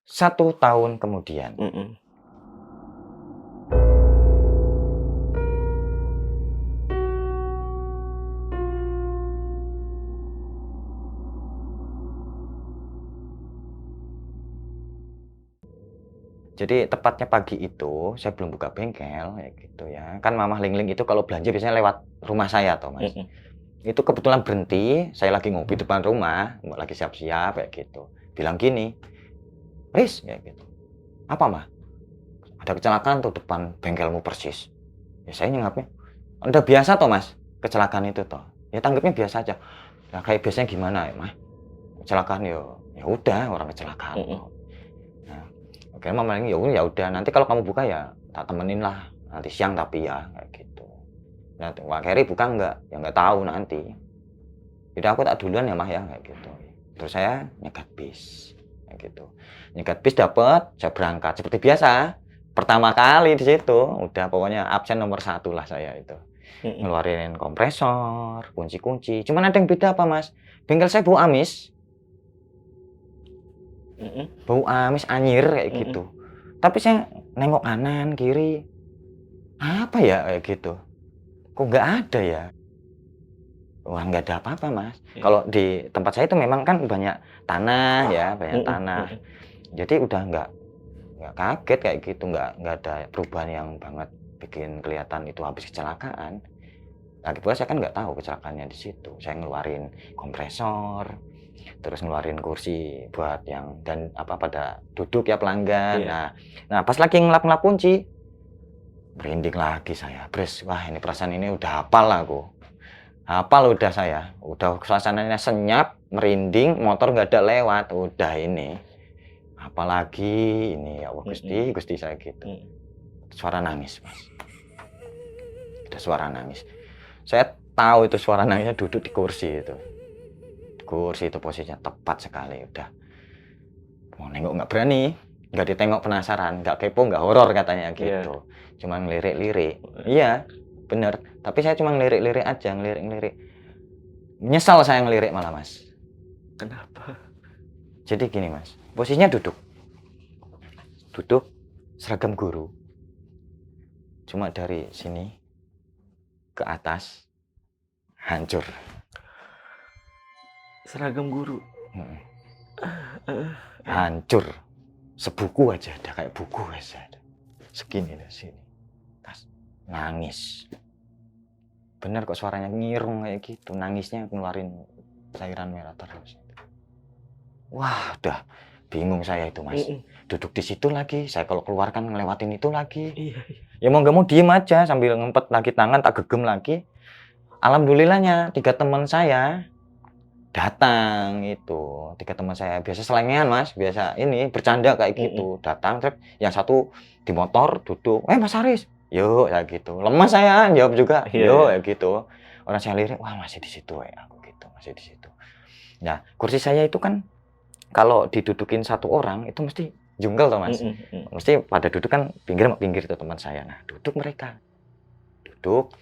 Speaker 1: 1 tahun kemudian. Jadi tepatnya pagi itu saya belum buka bengkel kayak gitu ya. Kan Mamah Lingling itu kalau belanja biasanya lewat rumah saya toh Mas. Itu kebetulan berhenti, saya lagi ngopi depan rumah, lagi siap-siap kayak gitu. Bilang gini, "Riz," kayak gitu. "Apa, Mah?" "Ada kecelakaan tuh depan bengkelmu persis." Ya saya nyangkapnya, "Udah biasa toh Mas, kecelakaan itu toh." Ya tanggapnya biasa aja. Nah, kayak biasanya gimana ya, Mah? Kecelakaan ya udah orang kecelakaan. Oke, Mama ini ya udah nanti kalau kamu buka ya tak temenin lah nanti siang tapi ya kayak gitu. Nah, Pak Keri buka enggak? Ya enggak tahu nanti. Jadi aku tak duluan ya Mah ya kayak gitu. Terus saya nyegat bis kayak gitu. Nyegat bis dapat, saya berangkat seperti biasa. Pertama kali di situ udah pokoknya absen nomor 1 lah saya itu. Ngeluarin kompresor, kunci-kunci. Cuman ada yang beda apa Mas? Bengkel saya bau amis. Bau amis anyir kayak gitu. Tapi saya nengok kanan kiri, apa ya kayak gitu, kok nggak ada ya. Wah, nggak ada apa-apa Mas. Kalau di tempat saya itu memang kan banyak tanah ya, banyak tanah. Jadi udah nggak kaget kayak gitu, nggak ada perubahan yang banget bikin kelihatan itu habis kecelakaan. Lagi pula saya kan nggak tahu kecelakaannya di situ. Saya ngeluarin kompresor, terus ngeluarin kursi buat yang dan pada duduk ya pelanggan. Nah pas lagi ngelap kunci, merinding lagi saya. Wah ini perasaan ini udah hafal udah saya. Udah suasananya senyap, merinding, motor nggak ada lewat, udah ini. Apalagi ini ya Allah Gusti saya gitu. Suara nangis Mas. Ada suara nangis. Saya tahu itu suara nangisnya duduk di kursi itu. Kursi itu posisinya tepat sekali, udah mau nengok nggak berani, nggak ditengok penasaran, nggak kepo, nggak horor katanya gitu. Cuma ngelirik-lirik. Iya bener, tapi saya cuma ngelirik-lirik aja, ngelirik. Nyesal saya ngelirik malah Mas.
Speaker 2: Kenapa?
Speaker 1: Jadi gini Mas, posisinya duduk seragam guru, cuma dari sini ke atas hancur.
Speaker 2: Seragam guru
Speaker 1: hancur, sebuku aja ada, kayak buku aja ada, segini dari sini, nangis. Bener kok suaranya ngirung kayak gitu, nangisnya ngeluarin cairan merah terus. Wah udah bingung saya itu Mas. Duduk di situ lagi, saya kalau keluar kan ngelewatin itu lagi. Ya mau nggak mau diem aja sambil ngempet lagi tangan, tak gegem lagi. Alhamdulillahnya 3 teman saya datang itu, 3 teman saya biasa selengean Mas, biasa ini bercanda kayak gitu. Datang, yang satu di motor duduk, Mas Haris, Yuk, ya gitu. Lemas saya, jawab juga.
Speaker 2: Iya,
Speaker 1: Yuk,
Speaker 2: iya.
Speaker 1: ya gitu. Orang saya lirik, wah masih di situ ya, aku gitu, masih di situ. Nah, kursi saya itu kan kalau didudukin satu orang itu mesti jungkel toh Mas.
Speaker 2: Mhm, mhm.
Speaker 1: Mesti pada duduk kan pinggir sama pinggir itu teman saya. Nah, duduk mereka. Duduk.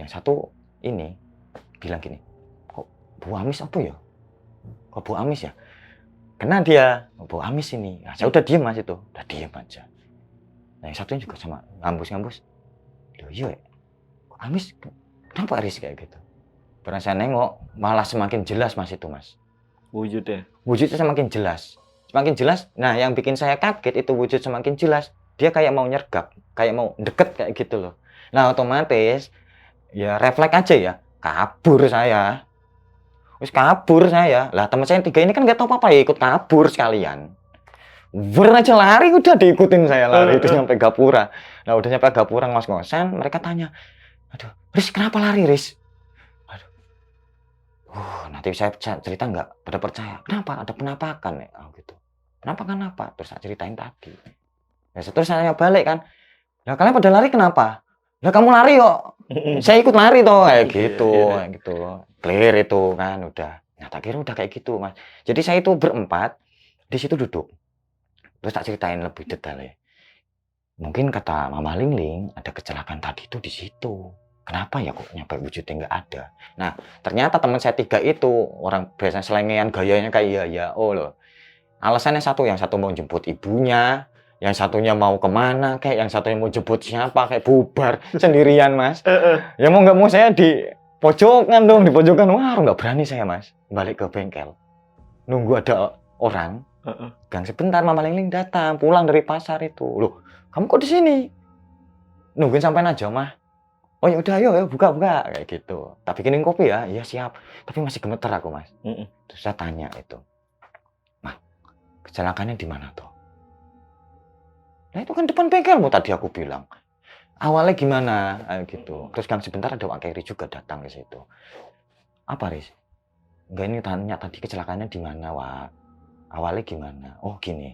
Speaker 1: Yang satu ini bilang gini, kok Bu Amis apa ya? Kok Bu Amis ya? Kena dia, Bu Amis ini. Nah, saya udah diem Mas itu, udah diem aja. Nah, yang satunya juga sama ngambus-ngambus. Loh iya ya, kok Amis kenapa Aris kayak gitu? Pernah saya nengok, malah semakin jelas Mas itu Mas.
Speaker 2: Wujudnya.
Speaker 1: Wujudnya semakin jelas. Semakin jelas, nah yang bikin saya kaget itu wujud semakin jelas. Dia kayak mau nyergap, kayak mau deket kayak gitu loh. Nah otomatis, ya refleks aja ya, kabur saya. Terus kabur saya. Lah teman saya yang tiga ini kan nggak tahu apa-apa ya, ikut kabur sekalian. Ber aja lari, udah diikutin saya lari itu nyampe Gapura. Nah udah nyampe Gapura ngos-ngosan, mereka tanya, aduh, Riz kenapa lari Riz? Aduh, nanti saya cerita nggak pada percaya. Kenapa? Ada penampakan ya, oh, gitu. Penampakan apa? Terus saya ceritain tadi. Ya, terus saya balik kan. Nah kalian pada lari kenapa? Lah kamu lari kok. Saya ikut lari toh kayak gitu,
Speaker 2: Iya, iya.
Speaker 1: kayak gitu. Clear itu kan udah. Nah tak kira udah kayak gitu Mas. Jadi saya itu berempat di situ duduk. Terus tak ceritain lebih detail ya. Mungkin kata Mama Lingling ada kecelakaan tadi itu di situ. Kenapa ya kok nyampe wujudnya nggak ada? Nah ternyata teman saya tiga itu orang biasanya selengean gayanya kayak ya oh loh. Alasannya satu, yang satu mau jemput ibunya, yang satunya mau kemana, kayak yang satunya mau jemput siapa, kayak bubar sendirian Mas. Ya mau nggak mau saya di pojokan dong, di pojokan. Wah nggak berani saya Mas, balik ke bengkel. Nunggu ada orang. Gang sebentar Mama Lingling datang, pulang dari pasar itu. Loh, kamu kok di sini? Nungguin sampai aja mah. Oh ya udah, ayo buka kayak gitu. Tak bikinin kopi ya, iya siap. Tapi masih gemeter aku Mas. Terus saya tanya itu, Mah, kecelakaannya di mana tuh? Nah itu kan depan bengkelmu tadi aku bilang. Awalnya gimana? Gitu. Terus kan sebentar ada Wak Keri juga datang ke situ. Apa Riz? Enggak ini tanya tadi kecelakaannya di mana Wak? Awalnya gimana? Oh gini.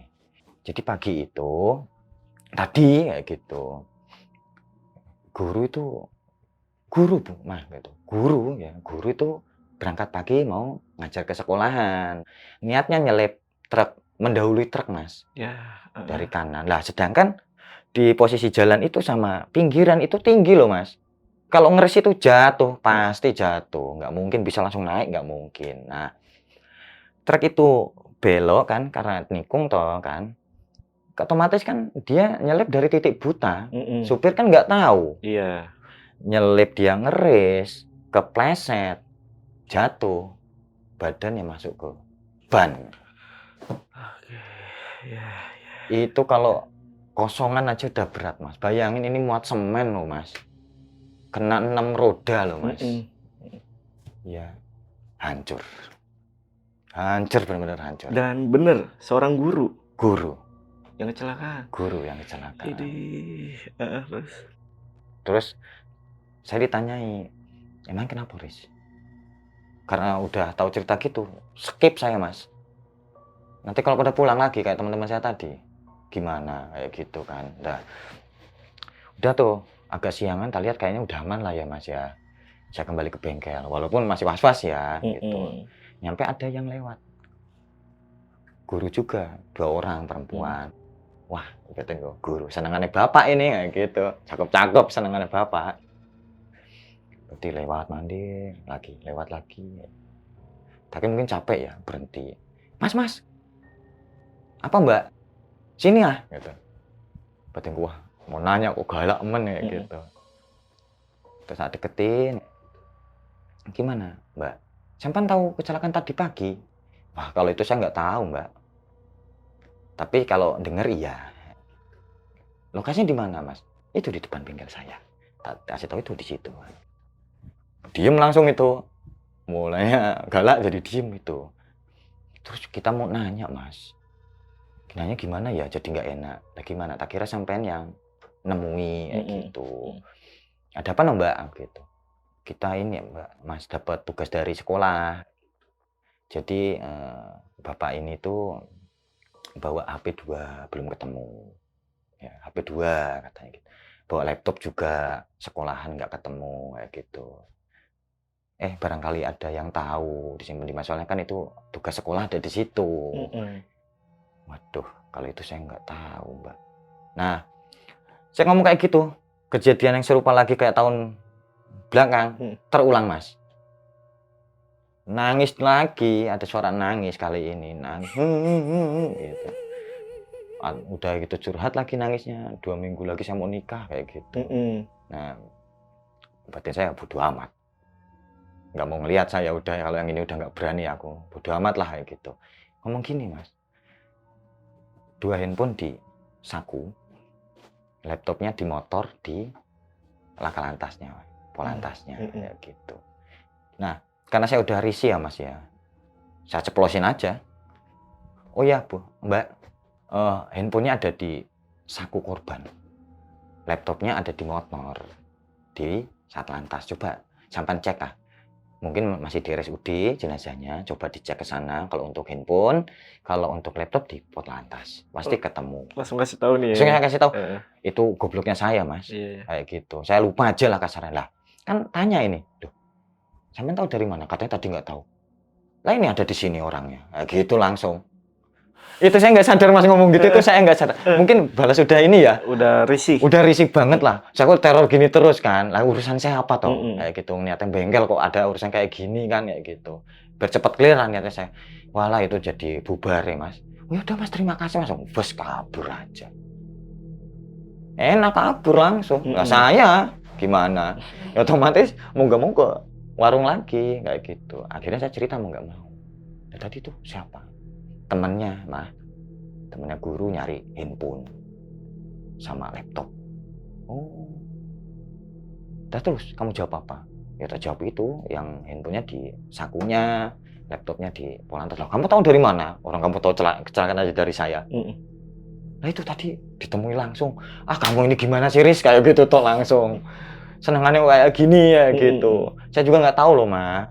Speaker 1: Jadi pagi itu tadi kayak gitu. Guru Bu, Mah gitu. Guru itu berangkat pagi mau ngajar ke sekolahan. Niatnya nyelip truk, mendahului truk Mas.
Speaker 2: Ya,
Speaker 1: Dari kanan. Lah sedangkan di posisi jalan itu sama pinggiran itu tinggi loh Mas. Kalau ngeres itu jatuh, pasti jatuh. Nggak mungkin bisa langsung naik, nggak mungkin. Nah, truk itu belok kan karena nikung toh kan. Otomatis kan dia nyelip dari titik buta. Supir kan nggak tahu.
Speaker 2: Iya.
Speaker 1: Nyelip dia ngeres, kepleset, jatuh. Badannya masuk ke ban.
Speaker 2: Oke. Ya.
Speaker 1: Itu kalau kosongan aja udah berat Mas. Bayangin ini muat semen loh Mas. Kena 6 roda loh Mas. Ya, hancur. Hancur benar-benar hancur.
Speaker 2: Dan bener, seorang guru
Speaker 1: Guru
Speaker 2: yang kecelakaan.
Speaker 1: yang kecelakaan.
Speaker 2: Idih, terus?
Speaker 1: Terus saya ditanyai, emang kenapa Riz? Karena udah tahu cerita gitu, skip saya Mas. Nanti kalau pada pulang lagi kayak teman-teman saya tadi, gimana kayak gitu kan. Nah, udah tuh agak siangan, tak lihat kayaknya udah aman lah ya Mas ya. Saya kembali ke bengkel, walaupun masih was-was ya gitu. Nyampe ada yang lewat. Guru juga, 2 orang perempuan. Wah, gitu guru, senengannya bapak ini kayak gitu. Cakep-cakep senengannya bapak. Berarti lewat mandi, lewat lagi. Tapi mungkin capek ya, berhenti. Mas, apa Mbak? Sini ah, gitu. Berarti wah, mau nanya kok galak men ya gitu. Terus saat deketin, gimana Mbak? Sampai tahu kecelakaan tadi pagi? Wah, kalau itu saya nggak tahu Mbak. Tapi kalau denger iya. Lokasinya di mana Mas? Itu di depan bengkel saya. Kasih tahu itu di situ. Diem langsung itu. Mulainya galak jadi diem itu. Terus kita mau nanya Mas. Nanya gimana ya? Jadi nggak enak. Nah, gimana? Tak kira sampean yang nemui kayak gitu. Ada apa no Mbak? Gitu. Kita ini Mbak, Mas dapat tugas dari sekolah. Jadi bapak ini tuh bawa HP 2 belum ketemu. Ya, HP 2 katanya gitu. bawa laptop juga, sekolahan nggak ketemu kayak gitu. Barangkali ada yang tahu disimpan di mana, soalnya kan itu tugas sekolah ada di situ. Waduh, kalau itu saya nggak tahu, Mbak. Nah, saya ngomong kayak gitu, kejadian yang serupa lagi kayak tahun belakang terulang, Mas. Nangis lagi, ada suara nangis kali ini, nangis, gitu. Udah gitu curhat lagi nangisnya, 2 minggu lagi saya mau nikah kayak gitu. Nah, berarti saya bodo amat, nggak mau ngelihat saya, udah kalau yang ini udah nggak berani aku, bodo amat lah kayak gitu. Ngomong gini, Mas, 2 handphone di saku, laptopnya di motor, di laka lantasnya, polantasnya, kayak gitu. Nah, karena saya udah risih ya, Mas ya, saya ceplosin aja. Oh ya, Bu, Mbak, handphonenya ada di saku korban, laptopnya ada di motor, di satlantas. Coba sampai cek ah, mungkin masih di RSUD jenazahnya, coba dicek ke sana. Kalau untuk handphone, kalau untuk laptop di Potlantas, pasti ketemu.
Speaker 2: Langsung kasih tahu nih.
Speaker 1: Langsung kasih tahu. Itu gobloknya saya, Mas. Kayak gitu. Saya lupa aja lah kasarnya lah. Kan tanya ini, duh, sampean tahu dari mana? Katanya tadi nggak tahu. Lah ini ada di sini orangnya. Kayak gitu langsung. Itu saya nggak sadar, Mas, ngomong gitu, itu saya nggak sadar. Mungkin balas udah ini ya.
Speaker 2: Udah risih
Speaker 1: banget lah. Saya kok teror gini terus kan. Lah urusan saya apa toh? Kayak gitu. Niatnya bengkel kok ada urusan kayak gini kan, kayak gitu. Biar cepat clear lah niatnya saya. Walah itu jadi bubar ya, Mas. Oh, ya udah, Mas, terima kasih, Mas. Bos kabur aja. Enak kabur langsung. Nah, saya gimana? Ya otomatis mau nggak mau ke warung lagi kayak gitu. Akhirnya saya cerita mau nggak mau. Ya, tadi tuh siapa? Temennya, Mah. Temennya guru nyari handphone sama laptop. Oh. Terus kamu jawab apa? Ya tak jawab itu, yang handphonenya di sakunya, laptopnya di polantas. Lah, kamu tahu dari mana? Orang kamu tahu kecelakaan aja dari saya. Nah itu tadi ditemui langsung. Ah, kamu ini gimana sih, Riz? Kayak gitu toh langsung. Senengannya kayak gini ya gitu. Saya juga nggak tahu loh, Ma.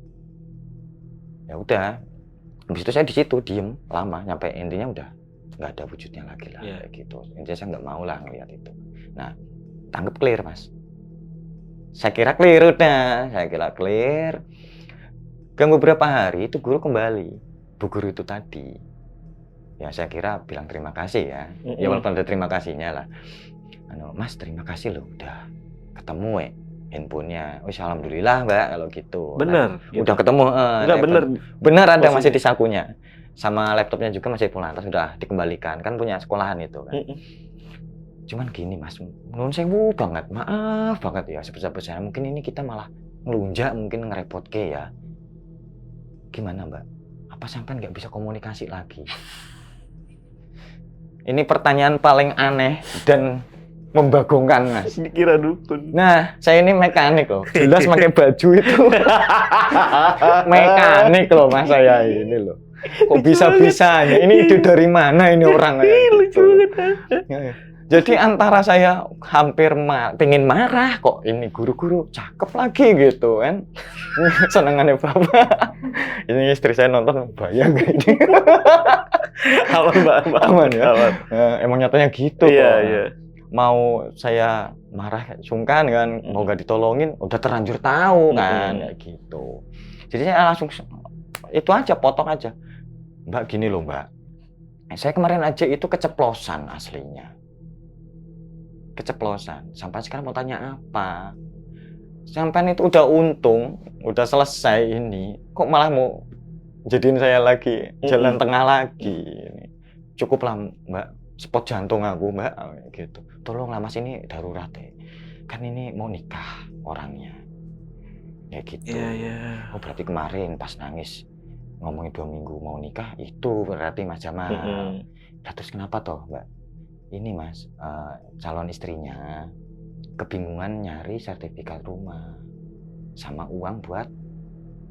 Speaker 1: Ya udah. Habis itu saya di situ diem lama, sampai intinya udah nggak ada wujudnya lagi lah, kayak gitu. Intinya saya nggak mau lah ngeliat itu. Nah, tanggap clear, Mas. Saya kira clear udah, Gang beberapa hari itu guru kembali, bu guru itu tadi. Ya saya kira bilang terima kasih ya. Ya walaupun ada terima kasihnya lah. Mas, terima kasih loh udah ketemu handphonenya. Oh, alhamdulillah, Mbak, kalau gitu.
Speaker 2: Bener.
Speaker 1: Nah, gitu. Udah ketemu.
Speaker 2: Enggak,
Speaker 1: bener ada masih di sakunya. Sama laptopnya juga masih polantas, sudah dikembalikan. Kan punya sekolahan itu kan. Cuman gini, Mas, nuwun sewu banget, maaf banget ya sebesar-besarnya. Mungkin ini kita malah ngelunjak, mungkin ngerepotke ya. Gimana, Mbak? Apa sampean nggak bisa komunikasi lagi? Ini pertanyaan paling aneh dan membagongkan, Mas.
Speaker 2: Dikira dukun.
Speaker 1: Nah, saya ini mekanik loh. Jelas pakai baju itu. Mekanik loh, Mas, saya ini loh. Kok bisa-bisanya? Ini ide dari mana ini orang?
Speaker 2: Lucu banget.
Speaker 1: Jadi antara saya hampir pengen marah, kok ini guru-guru cakep lagi gitu kan. Senengannya Bapak. Ini istri saya nonton bayang ini. Aman ya. Emang nyatanya gitu kok.
Speaker 2: Iya.
Speaker 1: Mau saya marah sungkan kan, mau gak ditolongin, udah terlanjur tahu kan, kayak gitu. Jadi saya langsung itu aja, potong aja. Mbak, gini loh, Mbak. Saya kemarin aja itu keceplosan aslinya. Keceplosan. Sampai sekarang mau tanya apa? Sampai itu udah untung, udah selesai ini. Kok malah mau jadiin saya lagi jalan tengah lagi? Cukuplah, Mbak. Spot jantung aku, Mbak, gitu. Tolonglah, Mas, ini darurat ya. Kan ini mau nikah orangnya. Ya gitu.
Speaker 2: Iya.
Speaker 1: Oh, berarti kemarin pas nangis ngomongin 2 minggu mau nikah, itu berarti Mas Jamal. Nah, terus kenapa toh, Mbak? Ini, Mas, calon istrinya kebingungan nyari sertifikat rumah sama uang buat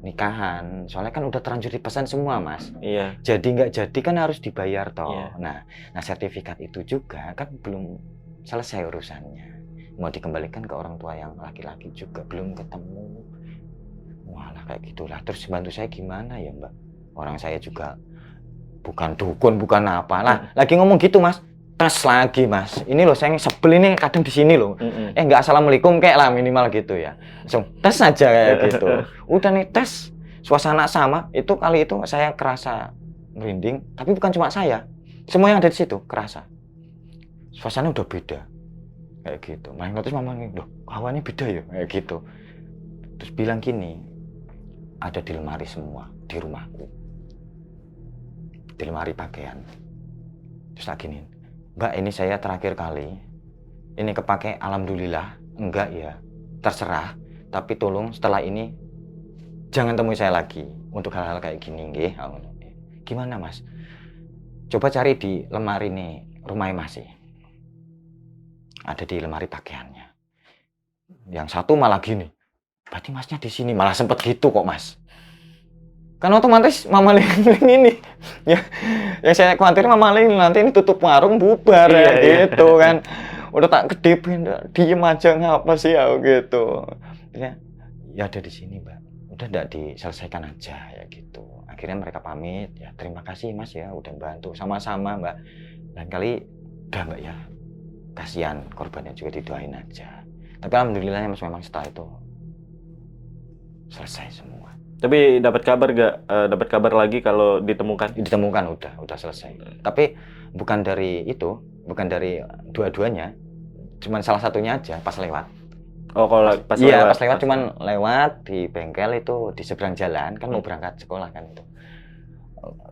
Speaker 1: nikahan. Soalnya kan udah terlanjur dipesan semua, Mas.
Speaker 2: Iya.
Speaker 1: Jadi nggak jadi kan harus dibayar toh.
Speaker 2: Iya.
Speaker 1: Nah sertifikat itu juga kan belum selesai urusannya. Mau dikembalikan ke orang tua yang laki-laki juga belum ketemu. Walah, kayak gitulah. Terus bantu saya gimana ya, Mbak? Orang saya juga bukan dukun, bukan apa. Lah, lagi ngomong gitu, Mas. tes lagi mas, ini loh saya sebel ini kadang di sini loh, nggak assalamualaikum kayak lah minimal gitu ya, langsung tes aja kayak gitu, udah nih tes, suasana sama, itu kali itu saya kerasa merinding, tapi bukan cuma saya, semua yang ada di situ kerasa, suasana udah beda, kayak gitu, malah notice mama nih, loh hawannya beda ya, kayak gitu, terus bilang gini, ada di lemari semua di rumahku, di lemari pakaian, terus lagi nih. Mbak, ini saya terakhir kali, ini kepake alhamdulillah, enggak ya, terserah, tapi tolong setelah ini jangan temui saya lagi untuk hal-hal kayak gini, nggih. Gimana mas? Coba cari di lemari nih, rumahnya masih ada di lemari pakaiannya. Yang satu malah gini, berarti masnya di sini, malah sempet gitu kok mas. Kan otomatis Mama Ling ini ya, yang saya khawatir Mama Ling nanti ini tutup warung bubar ya gitu kan, udah tak kedipin, diem aja ngapa sih ya gitu ya, ya ada di sini mbak, udah nggak diselesaikan aja ya gitu. Akhirnya mereka pamit ya, terima kasih mas ya udah bantu, sama-sama mbak, lain kali udah mbak ya, kasihan korbannya juga didoain aja. Tapi alhamdulillahnya mas memang setelah itu selesai semua.
Speaker 2: Tapi dapat kabar gak? Dapat kabar lagi kalau ditemukan?
Speaker 1: Ditemukan udah selesai. Tapi bukan dari itu, bukan dari dua-duanya, cuman salah satunya aja pas lewat.
Speaker 2: Oh kalau pas lewat?
Speaker 1: Iya pas lewat, cuman lewat di bengkel itu di seberang jalan kan mau berangkat sekolah kan itu.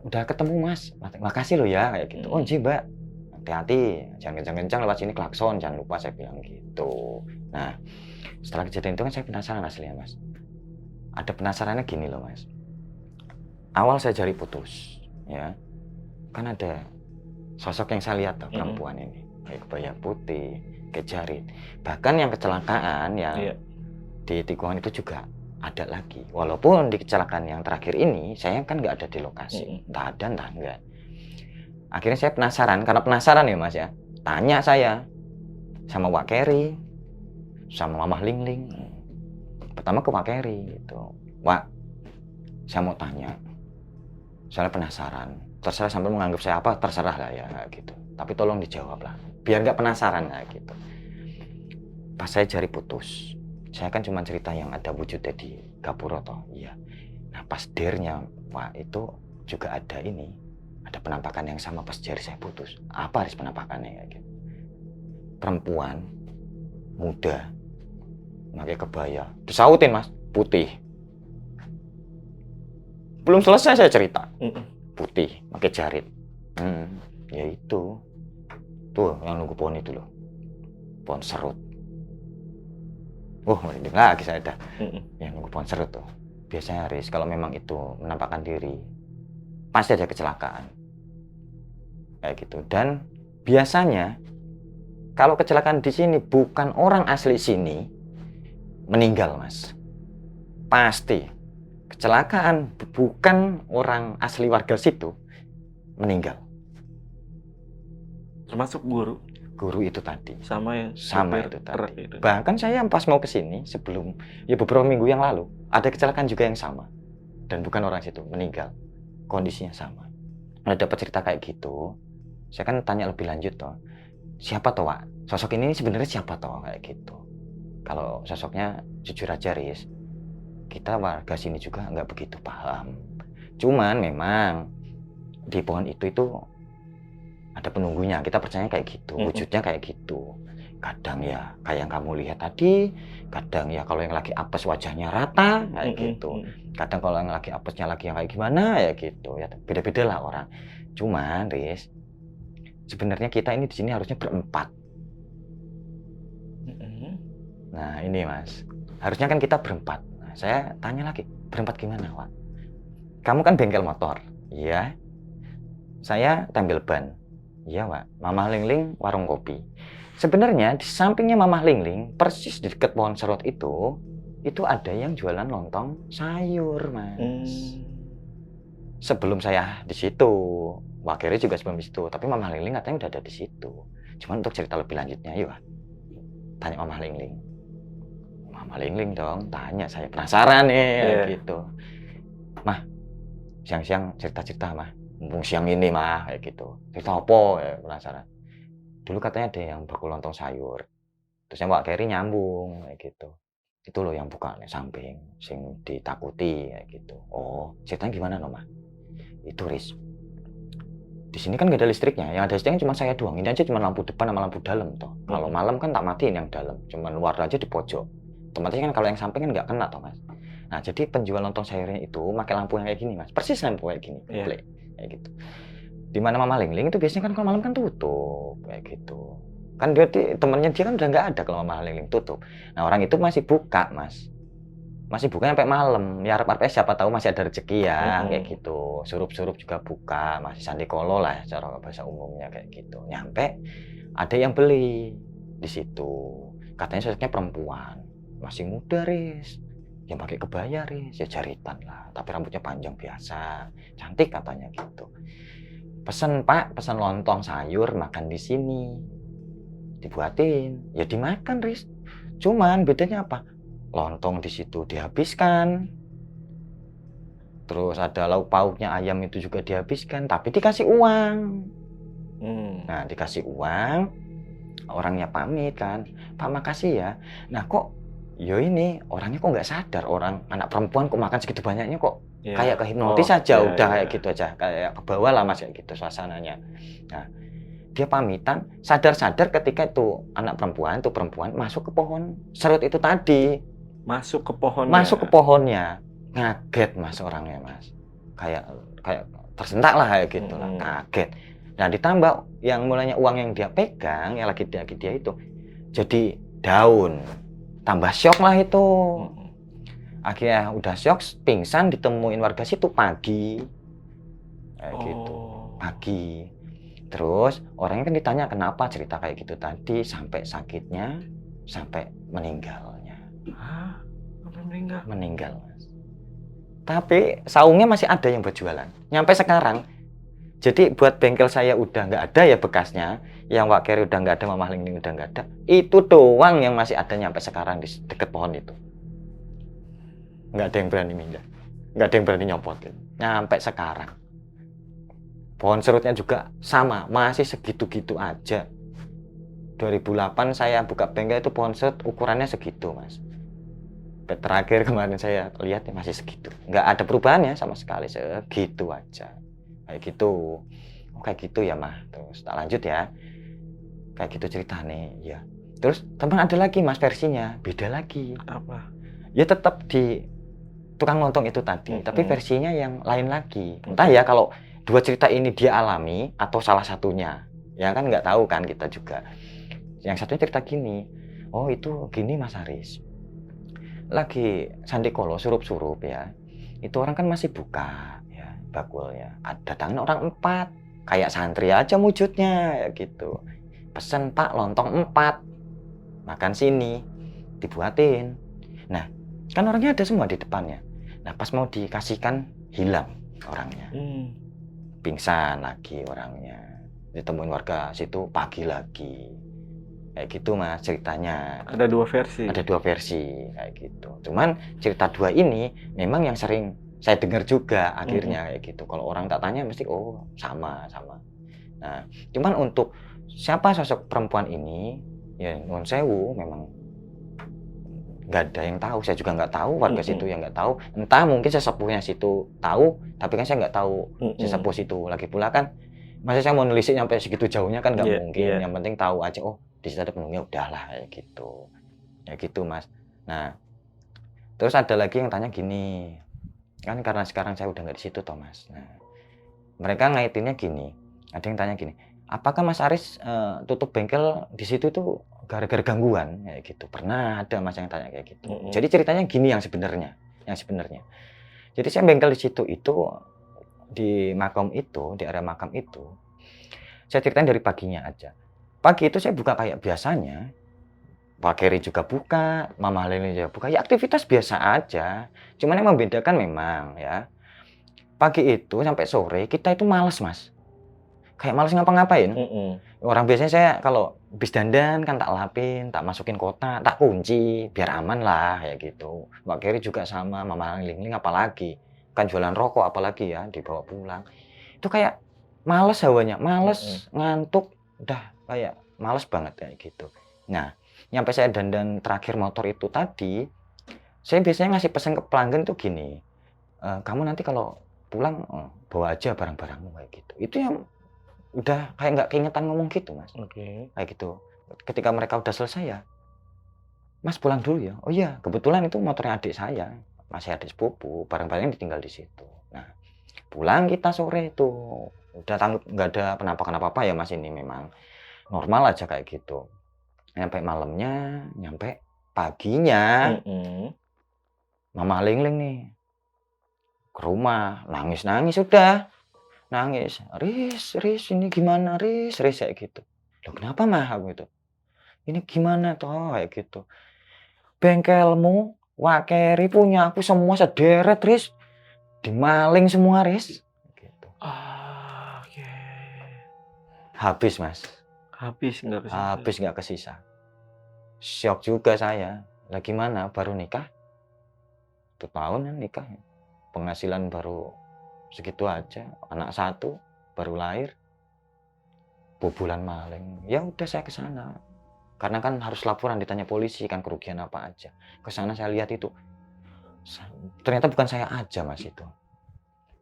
Speaker 1: Udah ketemu mas, makasih loh ya kayak gitu. Oh iya mbak, hati-hati, jangan kencang-kencang lewat sini klakson, jangan lupa saya bilang gitu. Nah setelah kejadian itu kan saya penasaran aslinya mas. Ada penasarannya gini loh mas, awal saya cari putus ya, kan ada sosok yang saya lihat tuh, perempuan ini kayak kebaya putih, kejarit, bahkan yang kecelakaan yang di tikungan itu juga ada lagi, walaupun di kecelakaan yang terakhir ini saya kan nggak ada di lokasi, entah ada entah enggak. Akhirnya saya penasaran, karena penasaran ya mas ya, tanya saya sama Wak Keri, sama Mamah Ling Ling. Pertama ke Pak Keri gitu, Wak, saya mau tanya, saya penasaran, terserah sampai menganggap saya apa, terserah lah ya gitu, tapi tolong dijawab lah, biar nggak penasaran lah gitu. Pas saya cari putus, saya kan cuma cerita yang ada wujudnya di Gapura toh, iya. Nah pas dernya, Wak itu juga ada ini, ada penampakan yang sama pas jari saya putus. Apa harus penampakannya ya gitu? Perempuan, muda, pakai kebaya, disautin mas, putih. Belum selesai saya cerita, putih, pakai jarit. Ya itu, tuh yang nunggu pohon itu loh, pohon serut. Merinding lagi saya dah. Yang nunggu pohon serut tuh. Biasanya Haris, kalau memang itu menampakkan diri, pasti ada kecelakaan, kayak gitu. Dan biasanya kalau kecelakaan di sini bukan orang asli sini meninggal mas, pasti kecelakaan bukan orang asli warga situ meninggal,
Speaker 2: termasuk guru
Speaker 1: itu tadi
Speaker 2: sama ya,
Speaker 1: sama itu tadi. Bahkan saya pas mau kesini sebelum ya beberapa minggu yang lalu ada kecelakaan juga yang sama dan bukan orang situ meninggal, kondisinya sama. Nah dapat cerita kayak gitu, saya kan tanya lebih lanjut toh, siapa toh Wak, sosok ini sebenarnya siapa toh kayak gitu. Kalau sosoknya jujur aja Riz, kita warga sini juga nggak begitu paham. Cuman memang di pohon itu ada penunggunya, kita percaya kayak gitu, wujudnya kayak gitu. Kadang ya kayak yang kamu lihat tadi, kadang ya kalau yang lagi apes wajahnya rata kayak gitu. Kadang kalau yang lagi apesnya lagi yang kayak gimana ya gitu ya, beda-beda lah orang. Cuman Riz, sebenarnya kita ini di sini harusnya berempat. Nah ini mas, harusnya kan kita berempat. Nah, saya tanya lagi, berempat gimana Wak? Kamu kan bengkel motor, iya. Saya tambal ban, iya Wak. Mamah Ling Ling warung kopi. Sebenarnya di sampingnya Mamah Ling Ling, persis di dekat pohon serut itu ada yang jualan lontong sayur mas. Sebelum saya di situ, Wak Keri juga sebelum di situ, tapi Mamah Ling Ling katanya udah ada di situ. Cuman untuk cerita lebih lanjutnya, yuk tanya Mamah Ling Ling. Mama Ling Ling dong, tanya, saya penasaran nih gitu. Mah, siang-siang cerita-cerita mah, mumpung siang ini mah kayak gitu. Cerita apa ya, penasaran. dulu katanya ada yang bakul lontong sayur. Terus yang Pak Keri nyambung kayak gitu. Itu loh yang buka nih samping, sing ditakuti kayak gitu. Oh, ceritanya gimana Noma? Itu Riz. Di sini kan nggak ada listriknya, yang ada listriknya cuma saya doang. Ini aja cuma lampu depan sama lampu dalam toh. Kalau malam kan tak matiin yang dalam, cuma luar aja di pojok. Otomatis kan kalau yang samping kan nggak kena toh mas. Nah jadi penjual lontong sayurnya itu pakai lampu yang kayak gini mas, persis lampu kayak gini, plek kayak gitu. Di mana Mama Lingling itu biasanya kan kalau malam kan tutup kayak gitu. Kan berarti temennya dia kan udah nggak ada kalau Mama Lingling tutup. Nah orang itu masih buka mas. Masih buka sampai malam. Ya harap-harapnya siapa tahu masih ada rezeki ya kayak gitu. Surup-surup juga buka, masih sandikolo lah cara bahasa umumnya kayak gitu. Nyampe ada yang beli di situ. Katanya sosoknya perempuan, masih muda Riz. Yang pakai kebaya Riz, ya jaritan lah, tapi rambutnya panjang biasa. Cantik katanya gitu. Pesen Pak, pesen lontong sayur makan di sini. Dibuatin, ya dimakan Riz. Cuman bedanya apa? Lontong di situ dihabiskan, terus ada lauk pauknya ayam itu juga dihabiskan, tapi dikasih uang. Nah dikasih uang, orangnya pamit kan, Pak makasih ya. Nah kok, yo ini orangnya kok nggak sadar, orang anak perempuan kok makan segitu banyaknya kok kayak kehipnotis aja, udah kayak gitu aja, kayak ke bawah lah mas kayak gitu suasananya. Nah dia pamitan, sadar-sadar ketika itu anak perempuan masuk ke pohon serut itu tadi.
Speaker 2: Masuk ke pohonnya.
Speaker 1: Masuk ke pohonnya, ngaget mas orangnya mas, kayak tersentak lah kayak gitu lah, kaget. Nah ditambah yang mulanya uang yang dia pegang, yang lagi dia itu jadi daun, tambah syok lah itu. Akhirnya udah syok, pingsan, ditemuin warga situ pagi, kayak gitu, pagi. Terus orangnya kan ditanya kenapa cerita kayak gitu tadi sampai sakitnya, sampai meninggalnya.
Speaker 2: Hah? Sampai meninggal?
Speaker 1: Meninggal mas. Tapi saungnya masih ada yang berjualan nyampe sekarang. Jadi buat bengkel saya udah nggak ada ya bekasnya, yang Wak Keri udah nggak ada, Mama Lingling udah nggak ada, itu doang yang masih ada nyampe sekarang di deket pohon itu. Nggak ada yang berani mindah, nggak ada yang berani nyopotin nyampe sekarang. Pohon serutnya juga sama, masih segitu-gitu aja. 2008 saya buka bengkel itu pohon serut ukurannya segitu mas. Terakhir kemarin saya lihat ya masih segitu, nggak ada perubahannya sama sekali, segitu aja kayak gitu. Oh kayak gitu ya mah. Terus tak lanjut ya, kayak gitu ceritanya ya. Terus teman ada lagi mas versinya beda lagi.
Speaker 2: Apa?
Speaker 1: Ya tetap di tukang lontong itu tadi, tapi versinya yang lain lagi. Entah ya kalau dua cerita ini dia alami atau salah satunya, ya kan nggak tahu kan kita juga. Yang satunya cerita gini, oh itu gini mas Haris, lagi sandikolo surup-surup ya, itu orang kan masih buka ya bakulnya, datangnya orang 4 kayak santri aja wujudnya ya gitu. Pesen Pak lontong 4 makan sini, dibuatin. Nah kan orangnya ada semua di depannya. Nah pas mau dikasihkan hilang orangnya, pingsan lagi orangnya, ditemuin warga situ pagi lagi. Kayak gitu mas ceritanya.
Speaker 2: Ada 2 versi.
Speaker 1: Ada 2 versi kayak gitu. Cuman cerita 2 ini memang yang sering saya dengar juga akhirnya kayak gitu. Kalau orang tak tanya mesti oh sama. Nah, cuman untuk siapa sosok perempuan ini ya nuwun sewu memang nggak ada yang tahu. Saya juga nggak tahu, warga situ yang nggak tahu. Entah mungkin sesepuhnya situ tahu, tapi kan saya nggak tahu sesepuh situ. Lagi pula kan masa saya mau nelisik sampai segitu jauhnya kan nggak mungkin. Yang penting tahu aja oh di situ ada penunggunya, udahlah kayak gitu. Ya gitu mas. Nah terus ada lagi yang tanya gini, kan karena sekarang saya udah nggak di situ toh mas. Nah mereka ngaitinnya gini, ada yang tanya gini, apakah mas Aris tutup bengkel di situ itu gara-gara gangguan kayak gitu? Pernah ada mas yang tanya kayak gitu. Jadi ceritanya gini yang sebenarnya. Jadi saya bengkel di situ itu di makam itu, di area makam itu, saya ceritain dari paginya aja. Pagi itu saya buka kayak biasanya, Pak Keri juga buka, Mama Leni juga buka, ya aktivitas biasa aja. Cuman yang membedakan memang ya, pagi itu sampai sore kita itu males mas, kayak males ngapa-ngapain. Orang biasanya saya kalau habis dandan kan tak lapin, tak masukin kotak, tak kunci, biar aman lah ya gitu. Pak Keri juga sama, Mama Lingling apalagi, kan jualan rokok apalagi ya, dibawa pulang. Itu kayak males hawanya, males, ngantuk, udah kayak males banget kayak gitu. Nah, nyampe saya dandan terakhir motor itu tadi, saya biasanya ngasih pesan ke pelanggan tuh gini, kamu nanti kalau pulang bawa aja barang-barangmu kayak gitu. Itu yang udah kayak nggak keingetan ngomong gitu, Mas.
Speaker 2: Oke.
Speaker 1: Kayak gitu. Ketika mereka udah selesai ya, Mas pulang dulu ya. Oh iya, kebetulan itu motornya adik saya, masih adik sepupu, barang-barangnya ditinggal di situ. Nah, pulang kita sore itu udah nggak ada penampakan apa-apa ya Mas, ini memang normal aja kayak gitu. Nyampe malamnya, nyampe paginya, Mama Lingling nih ke rumah, nangis-nangis udah. Nangis, Riz, ini gimana Riz kayak gitu. Loh kenapa Mah? Aku gitu. Ini gimana toh kayak gitu. Bengkelmu, Wakeri punya aku semua sederet Riz. Dimaling semua Riz. Gitu.
Speaker 2: Oke.
Speaker 1: Habis Mas.
Speaker 2: Habis nggak kesisa.
Speaker 1: Habis nggak kesisa. Syok juga saya. Lah gimana? Baru nikah? 1 tahun ya nikah. Penghasilan baru segitu aja. Anak 1 baru lahir. Bobolan maling. Ya udah saya ke sana. Karena kan harus laporan, ditanya polisi kan kerugian apa aja. Ke sana saya lihat itu. Ternyata bukan saya aja Mas itu.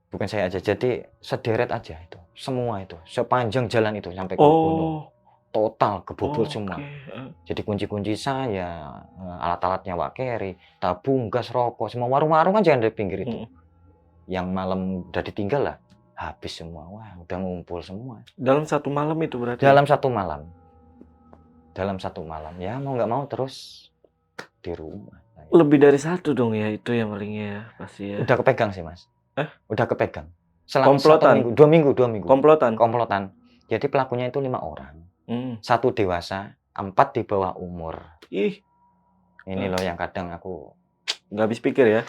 Speaker 1: Bukan saya aja. Jadi sederet aja itu. Semua itu. Sepanjang jalan itu sampai ke gunung. Total kebobol semua. Jadi kunci-kunci saya, alat-alatnya Wakeri, tabung, gas, rokok, semua warung-warung aja yang di pinggir itu. Yang malam udah ditinggal lah. Habis semua. Wah, udah ngumpul semua.
Speaker 2: Dalam 1 malam itu berarti?
Speaker 1: Dalam 1 malam. Dalam 1 malam. Ya mau nggak mau terus di rumah.
Speaker 2: Lebih dari 1 dong ya itu yang malingnya pasti ya.
Speaker 1: Udah kepegang sih Mas. Udah kepegang.
Speaker 2: Selama komplotan?
Speaker 1: 1 minggu, 2 minggu.
Speaker 2: Komplotan?
Speaker 1: Jadi pelakunya itu 5 orang. 1 dewasa, 4 di bawah umur.
Speaker 2: Ih.
Speaker 1: Ini loh yang kadang aku
Speaker 2: nggak habis pikir ya.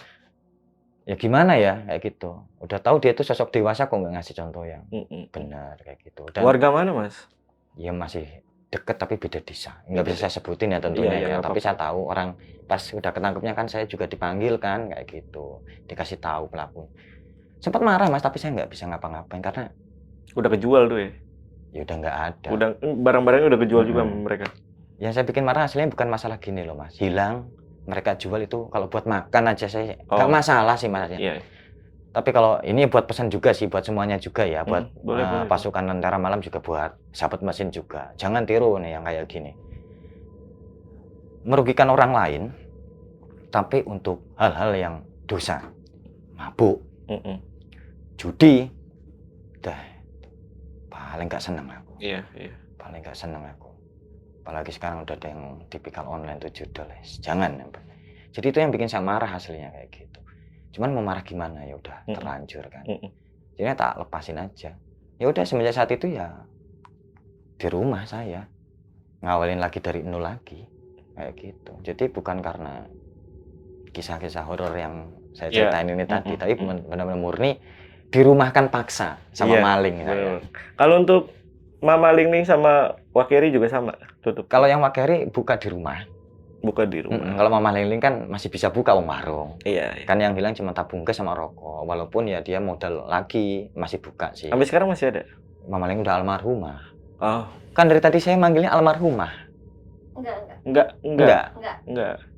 Speaker 1: Ya gimana ya kayak gitu. Udah tahu dia itu sosok dewasa kok nggak ngasih contoh yang benar kayak gitu. Dan
Speaker 2: warga mana Mas?
Speaker 1: Ya masih deket tapi beda desa. Nggak bisa saya sebutin ya tentunya ya. Tapi saya tahu orang pas udah ketangkepnya kan saya juga dipanggil kan kayak gitu. Dikasih tahu pelaku. Sempat marah Mas tapi saya nggak bisa ngapa-ngapain karena
Speaker 2: udah kejual tuh ya.
Speaker 1: Ya udah nggak ada.
Speaker 2: Udah barang-barangnya udah kejual juga mereka.
Speaker 1: Yang saya bikin marah aslinya bukan masalah gini loh Mas. Hilang mereka jual itu kalau buat makan aja saya nggak masalah sih Mas.
Speaker 2: Iya.
Speaker 1: Tapi kalau ini buat pesan juga sih buat semuanya juga ya, buat
Speaker 2: boleh.
Speaker 1: pasukan tentara malam juga buat sahabat mesin juga. Jangan tiru nih yang kayak gini. Merugikan orang lain tapi untuk hal-hal yang dosa. Mabuk. Judi. Dah. Paling nggak seneng aku.
Speaker 2: Iya.
Speaker 1: Paling nggak seneng aku. Apalagi sekarang udah ada yang tipikal online tuh judul. Jangan. Jadi itu yang bikin saya marah hasilnya kayak gitu. Cuman mau marah gimana ya udah terlanjur kan. Jadi tak lepasin aja. Ya udah semenjak saat itu ya di rumah saya ngawalin lagi dari nol lagi kayak gitu. Jadi bukan karena kisah-kisah horor yang saya ceritain ini tadi, tapi benar-benar murni dirumahkan paksa sama maling.
Speaker 2: Kalau untuk Mama Lingling sama Wakeri juga sama tutup.
Speaker 1: Kalau yang Wakeri buka di rumah.
Speaker 2: Buka di rumah.
Speaker 1: Kalau Mama Lingling kan masih bisa buka warung.
Speaker 2: Iya.
Speaker 1: Kan yang hilang cuma tabung gas sama rokok. Walaupun ya dia modal lagi masih buka sih.
Speaker 2: Sampai sekarang masih ada?
Speaker 1: Mama Lingling udah almarhumah.
Speaker 2: Oh.
Speaker 1: Kan dari tadi saya manggilnya almarhumah.
Speaker 2: Enggak.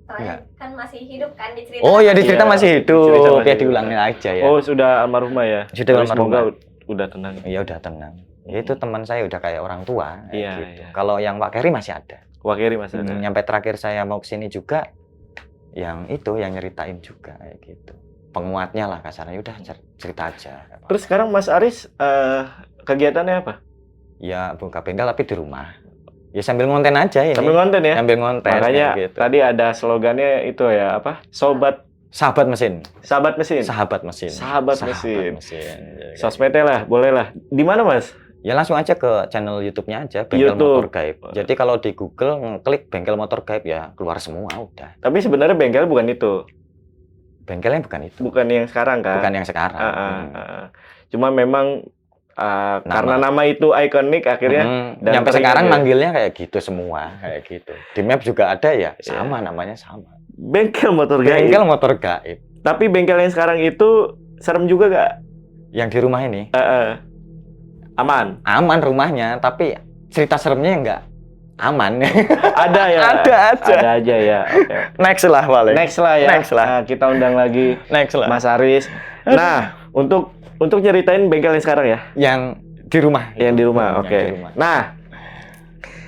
Speaker 3: Soalnya kan masih hidup kan di cerita.
Speaker 1: Oh ya di cerita masih hidup. Ya diulangin aja ya.
Speaker 2: Oh sudah almarhumah ya.
Speaker 1: Sudah almarhumah.
Speaker 2: Semoga udah tenang.
Speaker 1: Iya udah tenang. Ya itu teman saya udah kayak orang tua.
Speaker 2: Iya.
Speaker 1: Gitu. Kalau yang Wakeri masih ada.
Speaker 2: Wakeri masih ada.
Speaker 1: Nyampe terakhir saya mau kesini juga, yang itu yang nyeritain juga kayak gitu. Penguatnya lah kasarnya. Udah cerita aja.
Speaker 2: Terus sekarang Mas Aris kegiatannya apa?
Speaker 1: Ya buka bengkel tapi di rumah. Ya sambil ngonten aja ini.
Speaker 2: Sambil ngonten ya?
Speaker 1: Sambil ngonten.
Speaker 2: Makanya
Speaker 1: gitu.
Speaker 2: tadi ada slogannya itu ya apa?
Speaker 1: Sahabat mesin.
Speaker 2: Sahabat mesin.
Speaker 1: Sahabat mesin.
Speaker 2: Sahabat mesin.
Speaker 1: Ya,
Speaker 2: sosmednya lah, boleh lah. Di mana Mas?
Speaker 1: Ya langsung aja ke channel YouTube-nya aja, Bengkel Motor Gaib. Jadi kalau di Google ngeklik Bengkel Motor Gaib ya keluar semua udah.
Speaker 2: Tapi sebenarnya bengkel bukan itu.
Speaker 1: Bengkelnya bukan itu.
Speaker 2: Bukan yang sekarang kan?
Speaker 1: Bukan yang sekarang.
Speaker 2: Cuma memang karena nama itu ikonik akhirnya.
Speaker 1: Dan sampai sekarang manggilnya kayak gitu semua, kayak gitu. Di map juga ada ya, sama namanya sama.
Speaker 2: Bengkel Motor Gaib.
Speaker 1: Bengkel Motor Gaib.
Speaker 2: Tapi bengkel yang sekarang itu serem juga gak?
Speaker 1: Yang di rumah ini?
Speaker 2: Aman.
Speaker 1: Aman rumahnya, tapi cerita seremnya enggak aman.
Speaker 2: Ada ya?
Speaker 1: Ada aja.
Speaker 2: Ada aja ya. Oke.
Speaker 1: Next lah paling.
Speaker 2: Next lah ya.
Speaker 1: Next lah.
Speaker 2: Nah, kita undang lagi
Speaker 1: Next lah.
Speaker 2: Mas Aris. Nah, untuk nyeritain bengkel yang sekarang ya.
Speaker 1: Yang di rumah.
Speaker 2: Yang di rumah.
Speaker 1: Yang
Speaker 2: Oke.
Speaker 1: di rumah.
Speaker 2: Nah,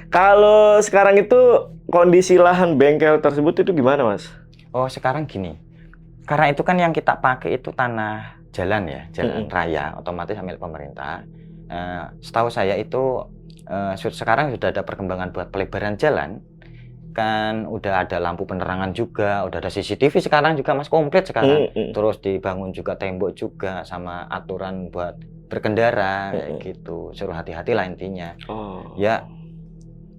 Speaker 2: kalau sekarang itu kondisi lahan bengkel tersebut itu gimana, Mas?
Speaker 1: Oh, sekarang gini. Karena itu kan yang kita pakai itu tanah jalan ya, jalan raya, otomatis milik pemerintah. Setahu saya itu sekarang sudah ada perkembangan buat pelebaran jalan. Kan udah ada lampu penerangan juga, udah ada CCTV sekarang juga Mas, komplit sekarang. Terus dibangun juga tembok juga sama aturan buat berkendara kayak gitu. Suruh hati-hati lah intinya. Ya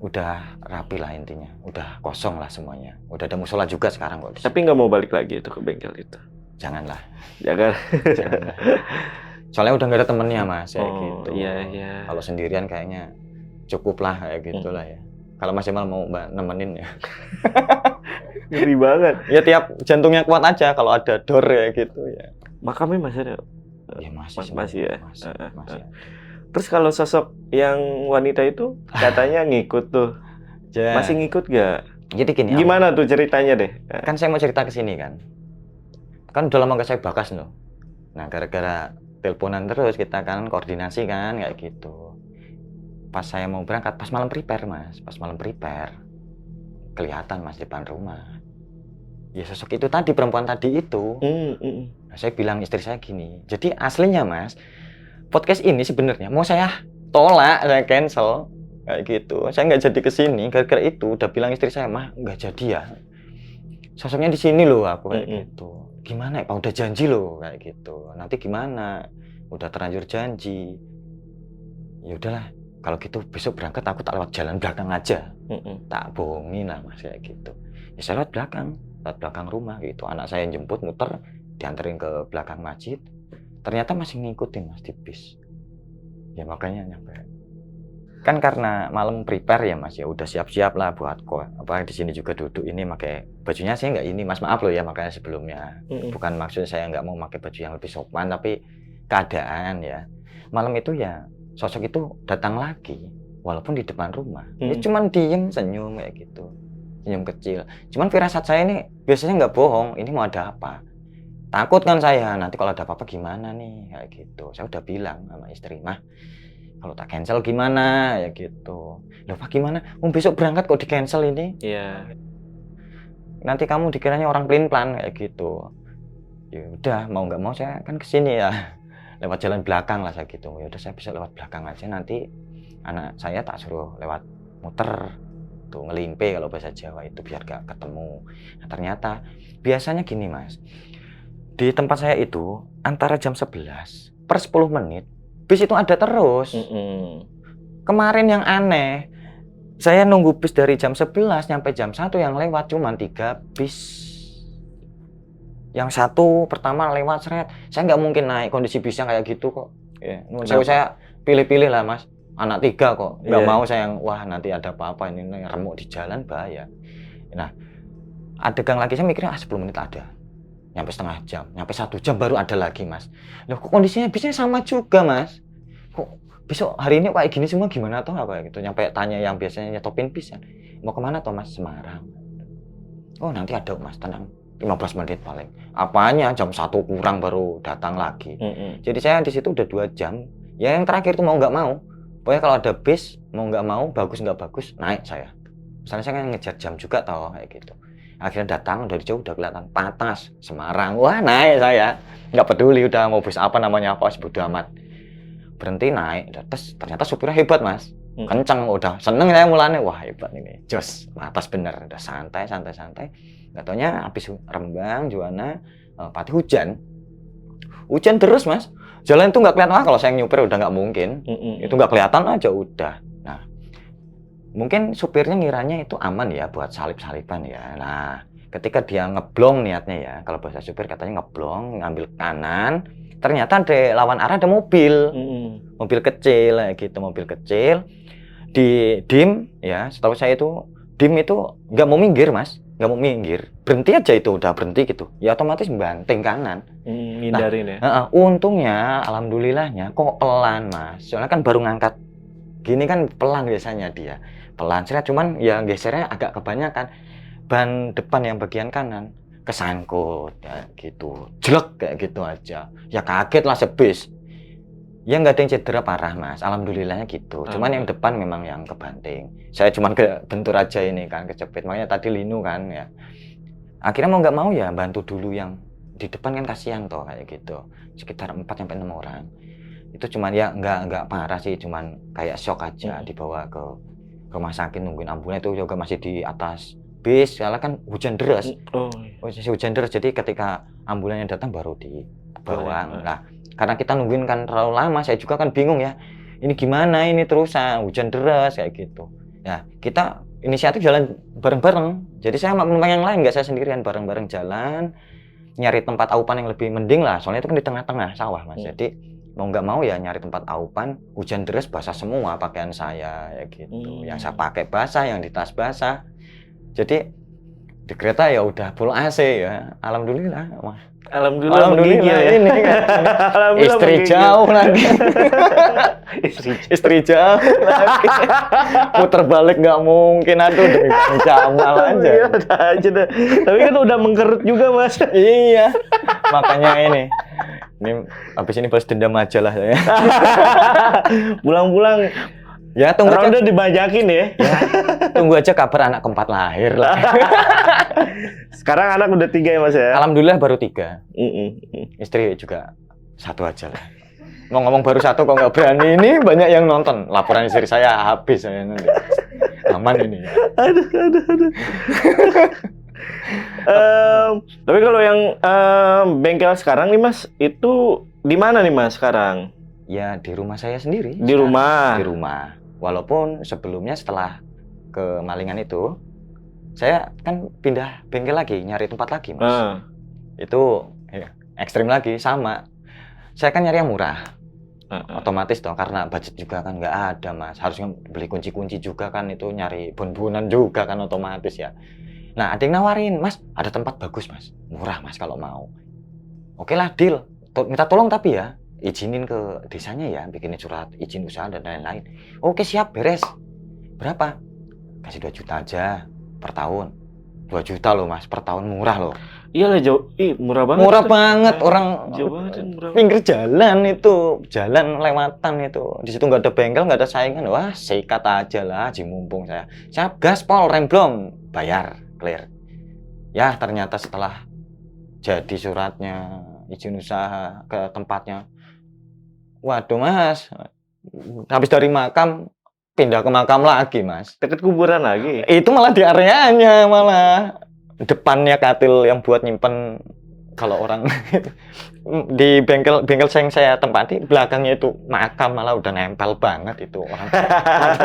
Speaker 1: udah rapi lah intinya, udah kosong lah semuanya. Udah ada musola juga sekarang kok.
Speaker 2: Tapi nggak mau balik lagi itu ke bengkel itu.
Speaker 1: Janganlah.
Speaker 2: Jangan.
Speaker 1: Janganlah. Soalnya udah nggak ada temennya Mas kayak gitu.
Speaker 2: Iya.
Speaker 1: Kalau sendirian kayaknya cukup lah kayak gitulah ya. Kalau Mas Jamal mau nemenin ya.
Speaker 2: Ngeri banget.
Speaker 1: Ya tiap jantungnya kuat aja kalau ada door ya gitu ya.
Speaker 2: Makamnya masih ada?
Speaker 1: Ya masih.
Speaker 2: Masih ya?
Speaker 1: Masih.
Speaker 2: Terus kalau sosok yang wanita itu katanya ngikut tuh.
Speaker 1: Ya.
Speaker 2: Masih ngikut gak?
Speaker 1: Jadi gini.
Speaker 2: Gimana tuh ceritanya deh?
Speaker 1: Kan saya mau cerita ke sini kan. Kan udah lama gak saya bakas loh. Nah gara-gara teleponan terus kita kan koordinasi kan kayak gitu. Pas saya mau berangkat, pas malam prepare Mas. Pas malam prepare. Kelihatan Mas di depan rumah. Ya sosok itu tadi, perempuan tadi itu. Nah, saya bilang istri saya gini. Jadi aslinya Mas, podcast ini sebenarnya mau saya tolak, saya cancel kayak gitu. Saya nggak jadi kesini gara-gara itu. Udah bilang istri saya, mah nggak jadi ya. Sosoknya di sini loh aku kayak gitu. Gimana ya Pak, udah janji loh kayak gitu. Nanti gimana? Udah terlanjur janji. Ya udahlah, kalau gitu besok berangkat aku tak lewat jalan belakang aja. Tak bohongin lah Mas kayak gitu. Ya saya lewat belakang rumah gitu. Anak saya yang jemput muter, dianterin ke belakang masjid. Ternyata masih ngikutin Mas di bis. Ya makanya nyampe. Kan karena malam prepare ya Mas, ya udah siap-siap lah buat apa di sini juga duduk ini pakai bajunya saya nggak ini Mas, maaf loh ya makanya sebelumnya. Bukan maksud saya nggak mau pakai baju yang lebih sopan, tapi keadaan ya. Malam itu ya sosok itu datang lagi walaupun di depan rumah. Ya cuman diem senyum kayak gitu. Senyum kecil. Cuman firasat saya ini biasanya nggak bohong, ini mau ada apa? Takut kan saya, nanti kalau ada apa-apa gimana nih, kayak gitu. Saya udah bilang sama istri, mah, kalau tak cancel gimana, ya gitu. Loh Pak gimana? Besok berangkat kok di cancel ini?
Speaker 2: Iya.
Speaker 1: Nanti kamu dikiranya orang pelin-pelan, kayak gitu. Ya udah, mau nggak mau saya kan kesini ya. Lewat jalan belakang lah saya gitu. Ya udah saya bisa lewat belakang aja, nanti anak saya tak suruh lewat muter. Tuh, ngelimpe kalau bahasa Jawa itu biar gak ketemu. Nah, ternyata biasanya gini Mas. Di tempat saya itu antara jam 11 per 10 menit bis itu ada terus. Kemarin yang aneh, saya nunggu bis dari jam 11 nyampe jam 1 yang lewat cuma 3 bis. Yang satu pertama lewat seret. Saya nggak mungkin naik kondisi bisnya kayak gitu kok. Ya, saya pilih-pilih lah Mas. Anak 3 kok. Nggak mau saya yang wah nanti ada apa-apa ini remuk di jalan bahaya. Nah, ada gang lagi saya mikirnya 10 menit ada. Nyampe setengah jam, nyampe 1 jam baru ada lagi Mas. Loh kok kondisinya bisnya sama juga Mas. Kok besok hari ini kayak gini semua gimana toh apa gitu. Nyampe tanya yang biasanya nyetopin bis ya. Mau kemana toh Mas? Semarang. Oh nanti ada Mas, tenang. 15 menit paling. Apanya jam 1 kurang baru datang lagi. Jadi saya di situ udah 2 jam. Ya yang terakhir itu mau nggak mau. Pokoknya kalau ada bis mau nggak mau, bagus nggak bagus, naik saya. Misalnya saya kan ngejar jam juga toh kayak gitu. Akhirnya datang dari jauh udah kelihatan Patas, Semarang. Wah naik saya. Nggak peduli udah mau bis apa namanya apa, bodo amat. Berhenti naik. Ternyata supirnya hebat Mas. Kenceng udah. Seneng saya mulanya. Wah hebat ini. Jos. Patas bener. Udah santai. Nggak taunya habis Rembang, Juwana, Pati hujan. Hujan terus Mas. Jalan itu nggak kelihatan. Kalau saya nyupir udah nggak mungkin. Itu nggak kelihatan aja udah. Nah. Mungkin supirnya ngiranya itu aman ya buat salip-salipan ya. Nah, ketika dia ngeblong niatnya ya, kalau bahasa supir katanya ngeblong, ngambil kanan, ternyata di lawan arah ada mobil. Mobil kecil gitu, mobil kecil. Di dim ya, setahu saya itu dim itu nggak mau minggir Mas, nggak mau minggir. Berhenti aja itu, udah berhenti gitu. Ya otomatis banting kanan.
Speaker 2: Ngindarin
Speaker 1: ya. Untungnya, alhamdulillahnya kok pelan Mas. Soalnya kan baru ngangkat. Gini kan pelan biasanya dia. pelan, cuman ya gesernya agak kebanyakan. Ban depan yang bagian kanan kesangkut ya gitu, jelek kayak gitu aja. Ya kaget lah sebis. Ya nggak ada yang cedera parah mas, alhamdulillahnya gitu. Cuman yang depan memang yang kebanting. Saya cuman kebentur aja ini kan, kecepit. Makanya tadi linu kan ya. Akhirnya mau nggak mau ya bantu dulu yang di depan kan kasihan toh kayak gitu. Sekitar 4-6 orang. Itu cuman ya nggak parah sih, cuman kayak shock aja dibawa ke rumah sakit nungguin ambulan. Itu juga masih di atas bis, soalnya kan hujan deras. Hujan deras, jadi ketika ambulannya datang baru dibawa. Nah, karena kita nungguin kan terlalu lama, saya juga kan bingung ya. Ini gimana ini terusan hujan deras kayak gitu. Ya, kita inisiatif jalan bareng-bareng. Jadi saya sama penumpang yang lain, nggak saya sendirian, bareng-bareng jalan nyari tempat aupan yang lebih mending lah. Soalnya itu kan di tengah-tengah sawah, Mas. Jadi mau nggak mau ya nyari tempat aupan. Hujan deras basah semua pakaian saya ya gitu. Yang saya pakai basah, yang di tas basah. Jadi di kereta ya udah full AC ya. Alhamdulillah, Mas. Alhamdulillah
Speaker 2: ya.
Speaker 1: Ini kan istri jauh lagi. istri jauh lagi. Puter balik nggak mungkin, aduh demi Kang Jamal aja.
Speaker 2: Iya, udah aja deh. Tapi kan udah mengkerut juga mas.
Speaker 1: Iya, makanya ini habis ini balas dendam aja lah saya.
Speaker 2: Pulang-pulang
Speaker 1: ya tunggu aja,
Speaker 2: udah dibajakin ya.
Speaker 1: Tunggu aja kabar anak keempat lahir lah.
Speaker 2: Sekarang anak udah 3 ya mas ya?
Speaker 1: Alhamdulillah baru 3. Istri juga 1 aja lah. Mau ngomong baru 1 kok nggak berani, ini banyak yang nonton. Laporan istri saya habis saya nanti. Aman ini.
Speaker 2: Aduh. Tapi kalau yang bengkel sekarang nih mas, itu di mana nih mas sekarang?
Speaker 1: Ya di rumah saya sendiri.
Speaker 2: Di rumah?
Speaker 1: Di rumah. Walaupun sebelumnya setelah kemalingan itu, saya kan pindah bengkel lagi, nyari tempat lagi mas. Itu ya, ekstrim lagi, sama. Saya kan nyari yang murah. Otomatis dong, karena budget juga kan nggak ada mas. Harus beli kunci-kunci juga kan, itu nyari bon-bonan juga kan otomatis ya. Nah ada yang nawarin, mas ada tempat bagus mas, murah mas kalau mau. Oke lah deal, minta tolong tapi ya izinin ke desanya ya, bikinin surat izin usaha dan lain-lain. Oke siap, beres. Berapa? Kasih 2 juta aja per tahun. 2 juta loh mas, per tahun murah loh.
Speaker 2: Iyalah jauh, murah banget.
Speaker 1: Murah banget, orang
Speaker 2: murah
Speaker 1: pinggir jalan itu, jalan lewatan itu. Di situ nggak ada bengkel, nggak ada saingan. Wah, sikat aja lah, haji mumpung saya. Siap, gaspol, remblong, bayar, clear. Ya ternyata setelah jadi suratnya, izin usaha ke tempatnya. Waduh mas, habis dari makam pindah ke makam lagi mas.
Speaker 2: Deket kuburan lagi?
Speaker 1: Itu malah di areanya, malah depannya katil yang buat nyimpen kalau orang di bengkel yang saya tempati, belakangnya itu makam, malah udah nempel banget itu orang.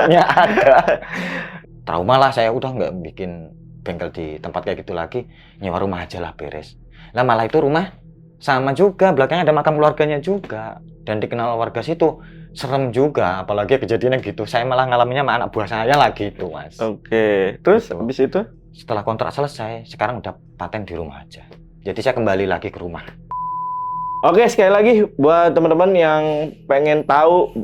Speaker 1: Ada. Trauma lah saya, udah nggak bikin bengkel di tempat kayak gitu lagi, nyewa rumah aja lah beres. Lah malah itu rumah sama juga, belakangnya ada makam keluarganya juga. Dan dikenal warga situ, serem juga, apalagi kejadian yang gitu. Saya malah ngalaminnya sama anak buah saya lagi itu, mas.
Speaker 2: Oke, terus
Speaker 1: gitu.
Speaker 2: Habis itu?
Speaker 1: Setelah kontrak selesai, sekarang udah paten di rumah aja. Jadi saya kembali lagi ke rumah.
Speaker 2: Oke, sekali lagi buat teman-teman yang pengen tahu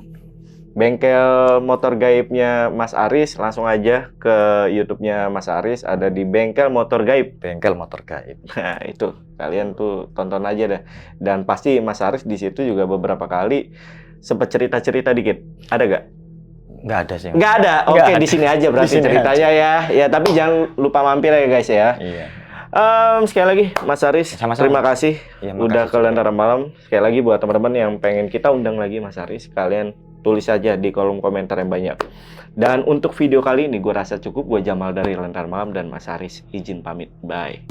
Speaker 2: bengkel motor gaibnya Mas Aris, langsung aja ke YouTube-nya Mas Aris, ada di Bengkel Motor Gaib.
Speaker 1: Bengkel Motor Gaib.
Speaker 2: Nah, itu kalian tuh tonton aja deh. Dan pasti Mas Aris di situ juga beberapa kali sempat cerita-cerita dikit. Ada gak?
Speaker 1: Nggak ada sih.
Speaker 2: Nggak ada. Oke, di sini aja berarti ceritanya aja. Ya, tapi jangan lupa mampir ya guys ya.
Speaker 1: Iya.
Speaker 2: Sekali lagi Mas Aris, terima kasih
Speaker 1: ya,
Speaker 2: udah ke Lentera Malam. Sekali lagi buat teman-teman yang pengen kita undang lagi Mas Aris, kalian tulis aja di kolom komentar yang banyak. Dan untuk video kali ini gue rasa cukup. Gue Jamal dari Lentera Malam dan Mas Aris izin pamit. Bye.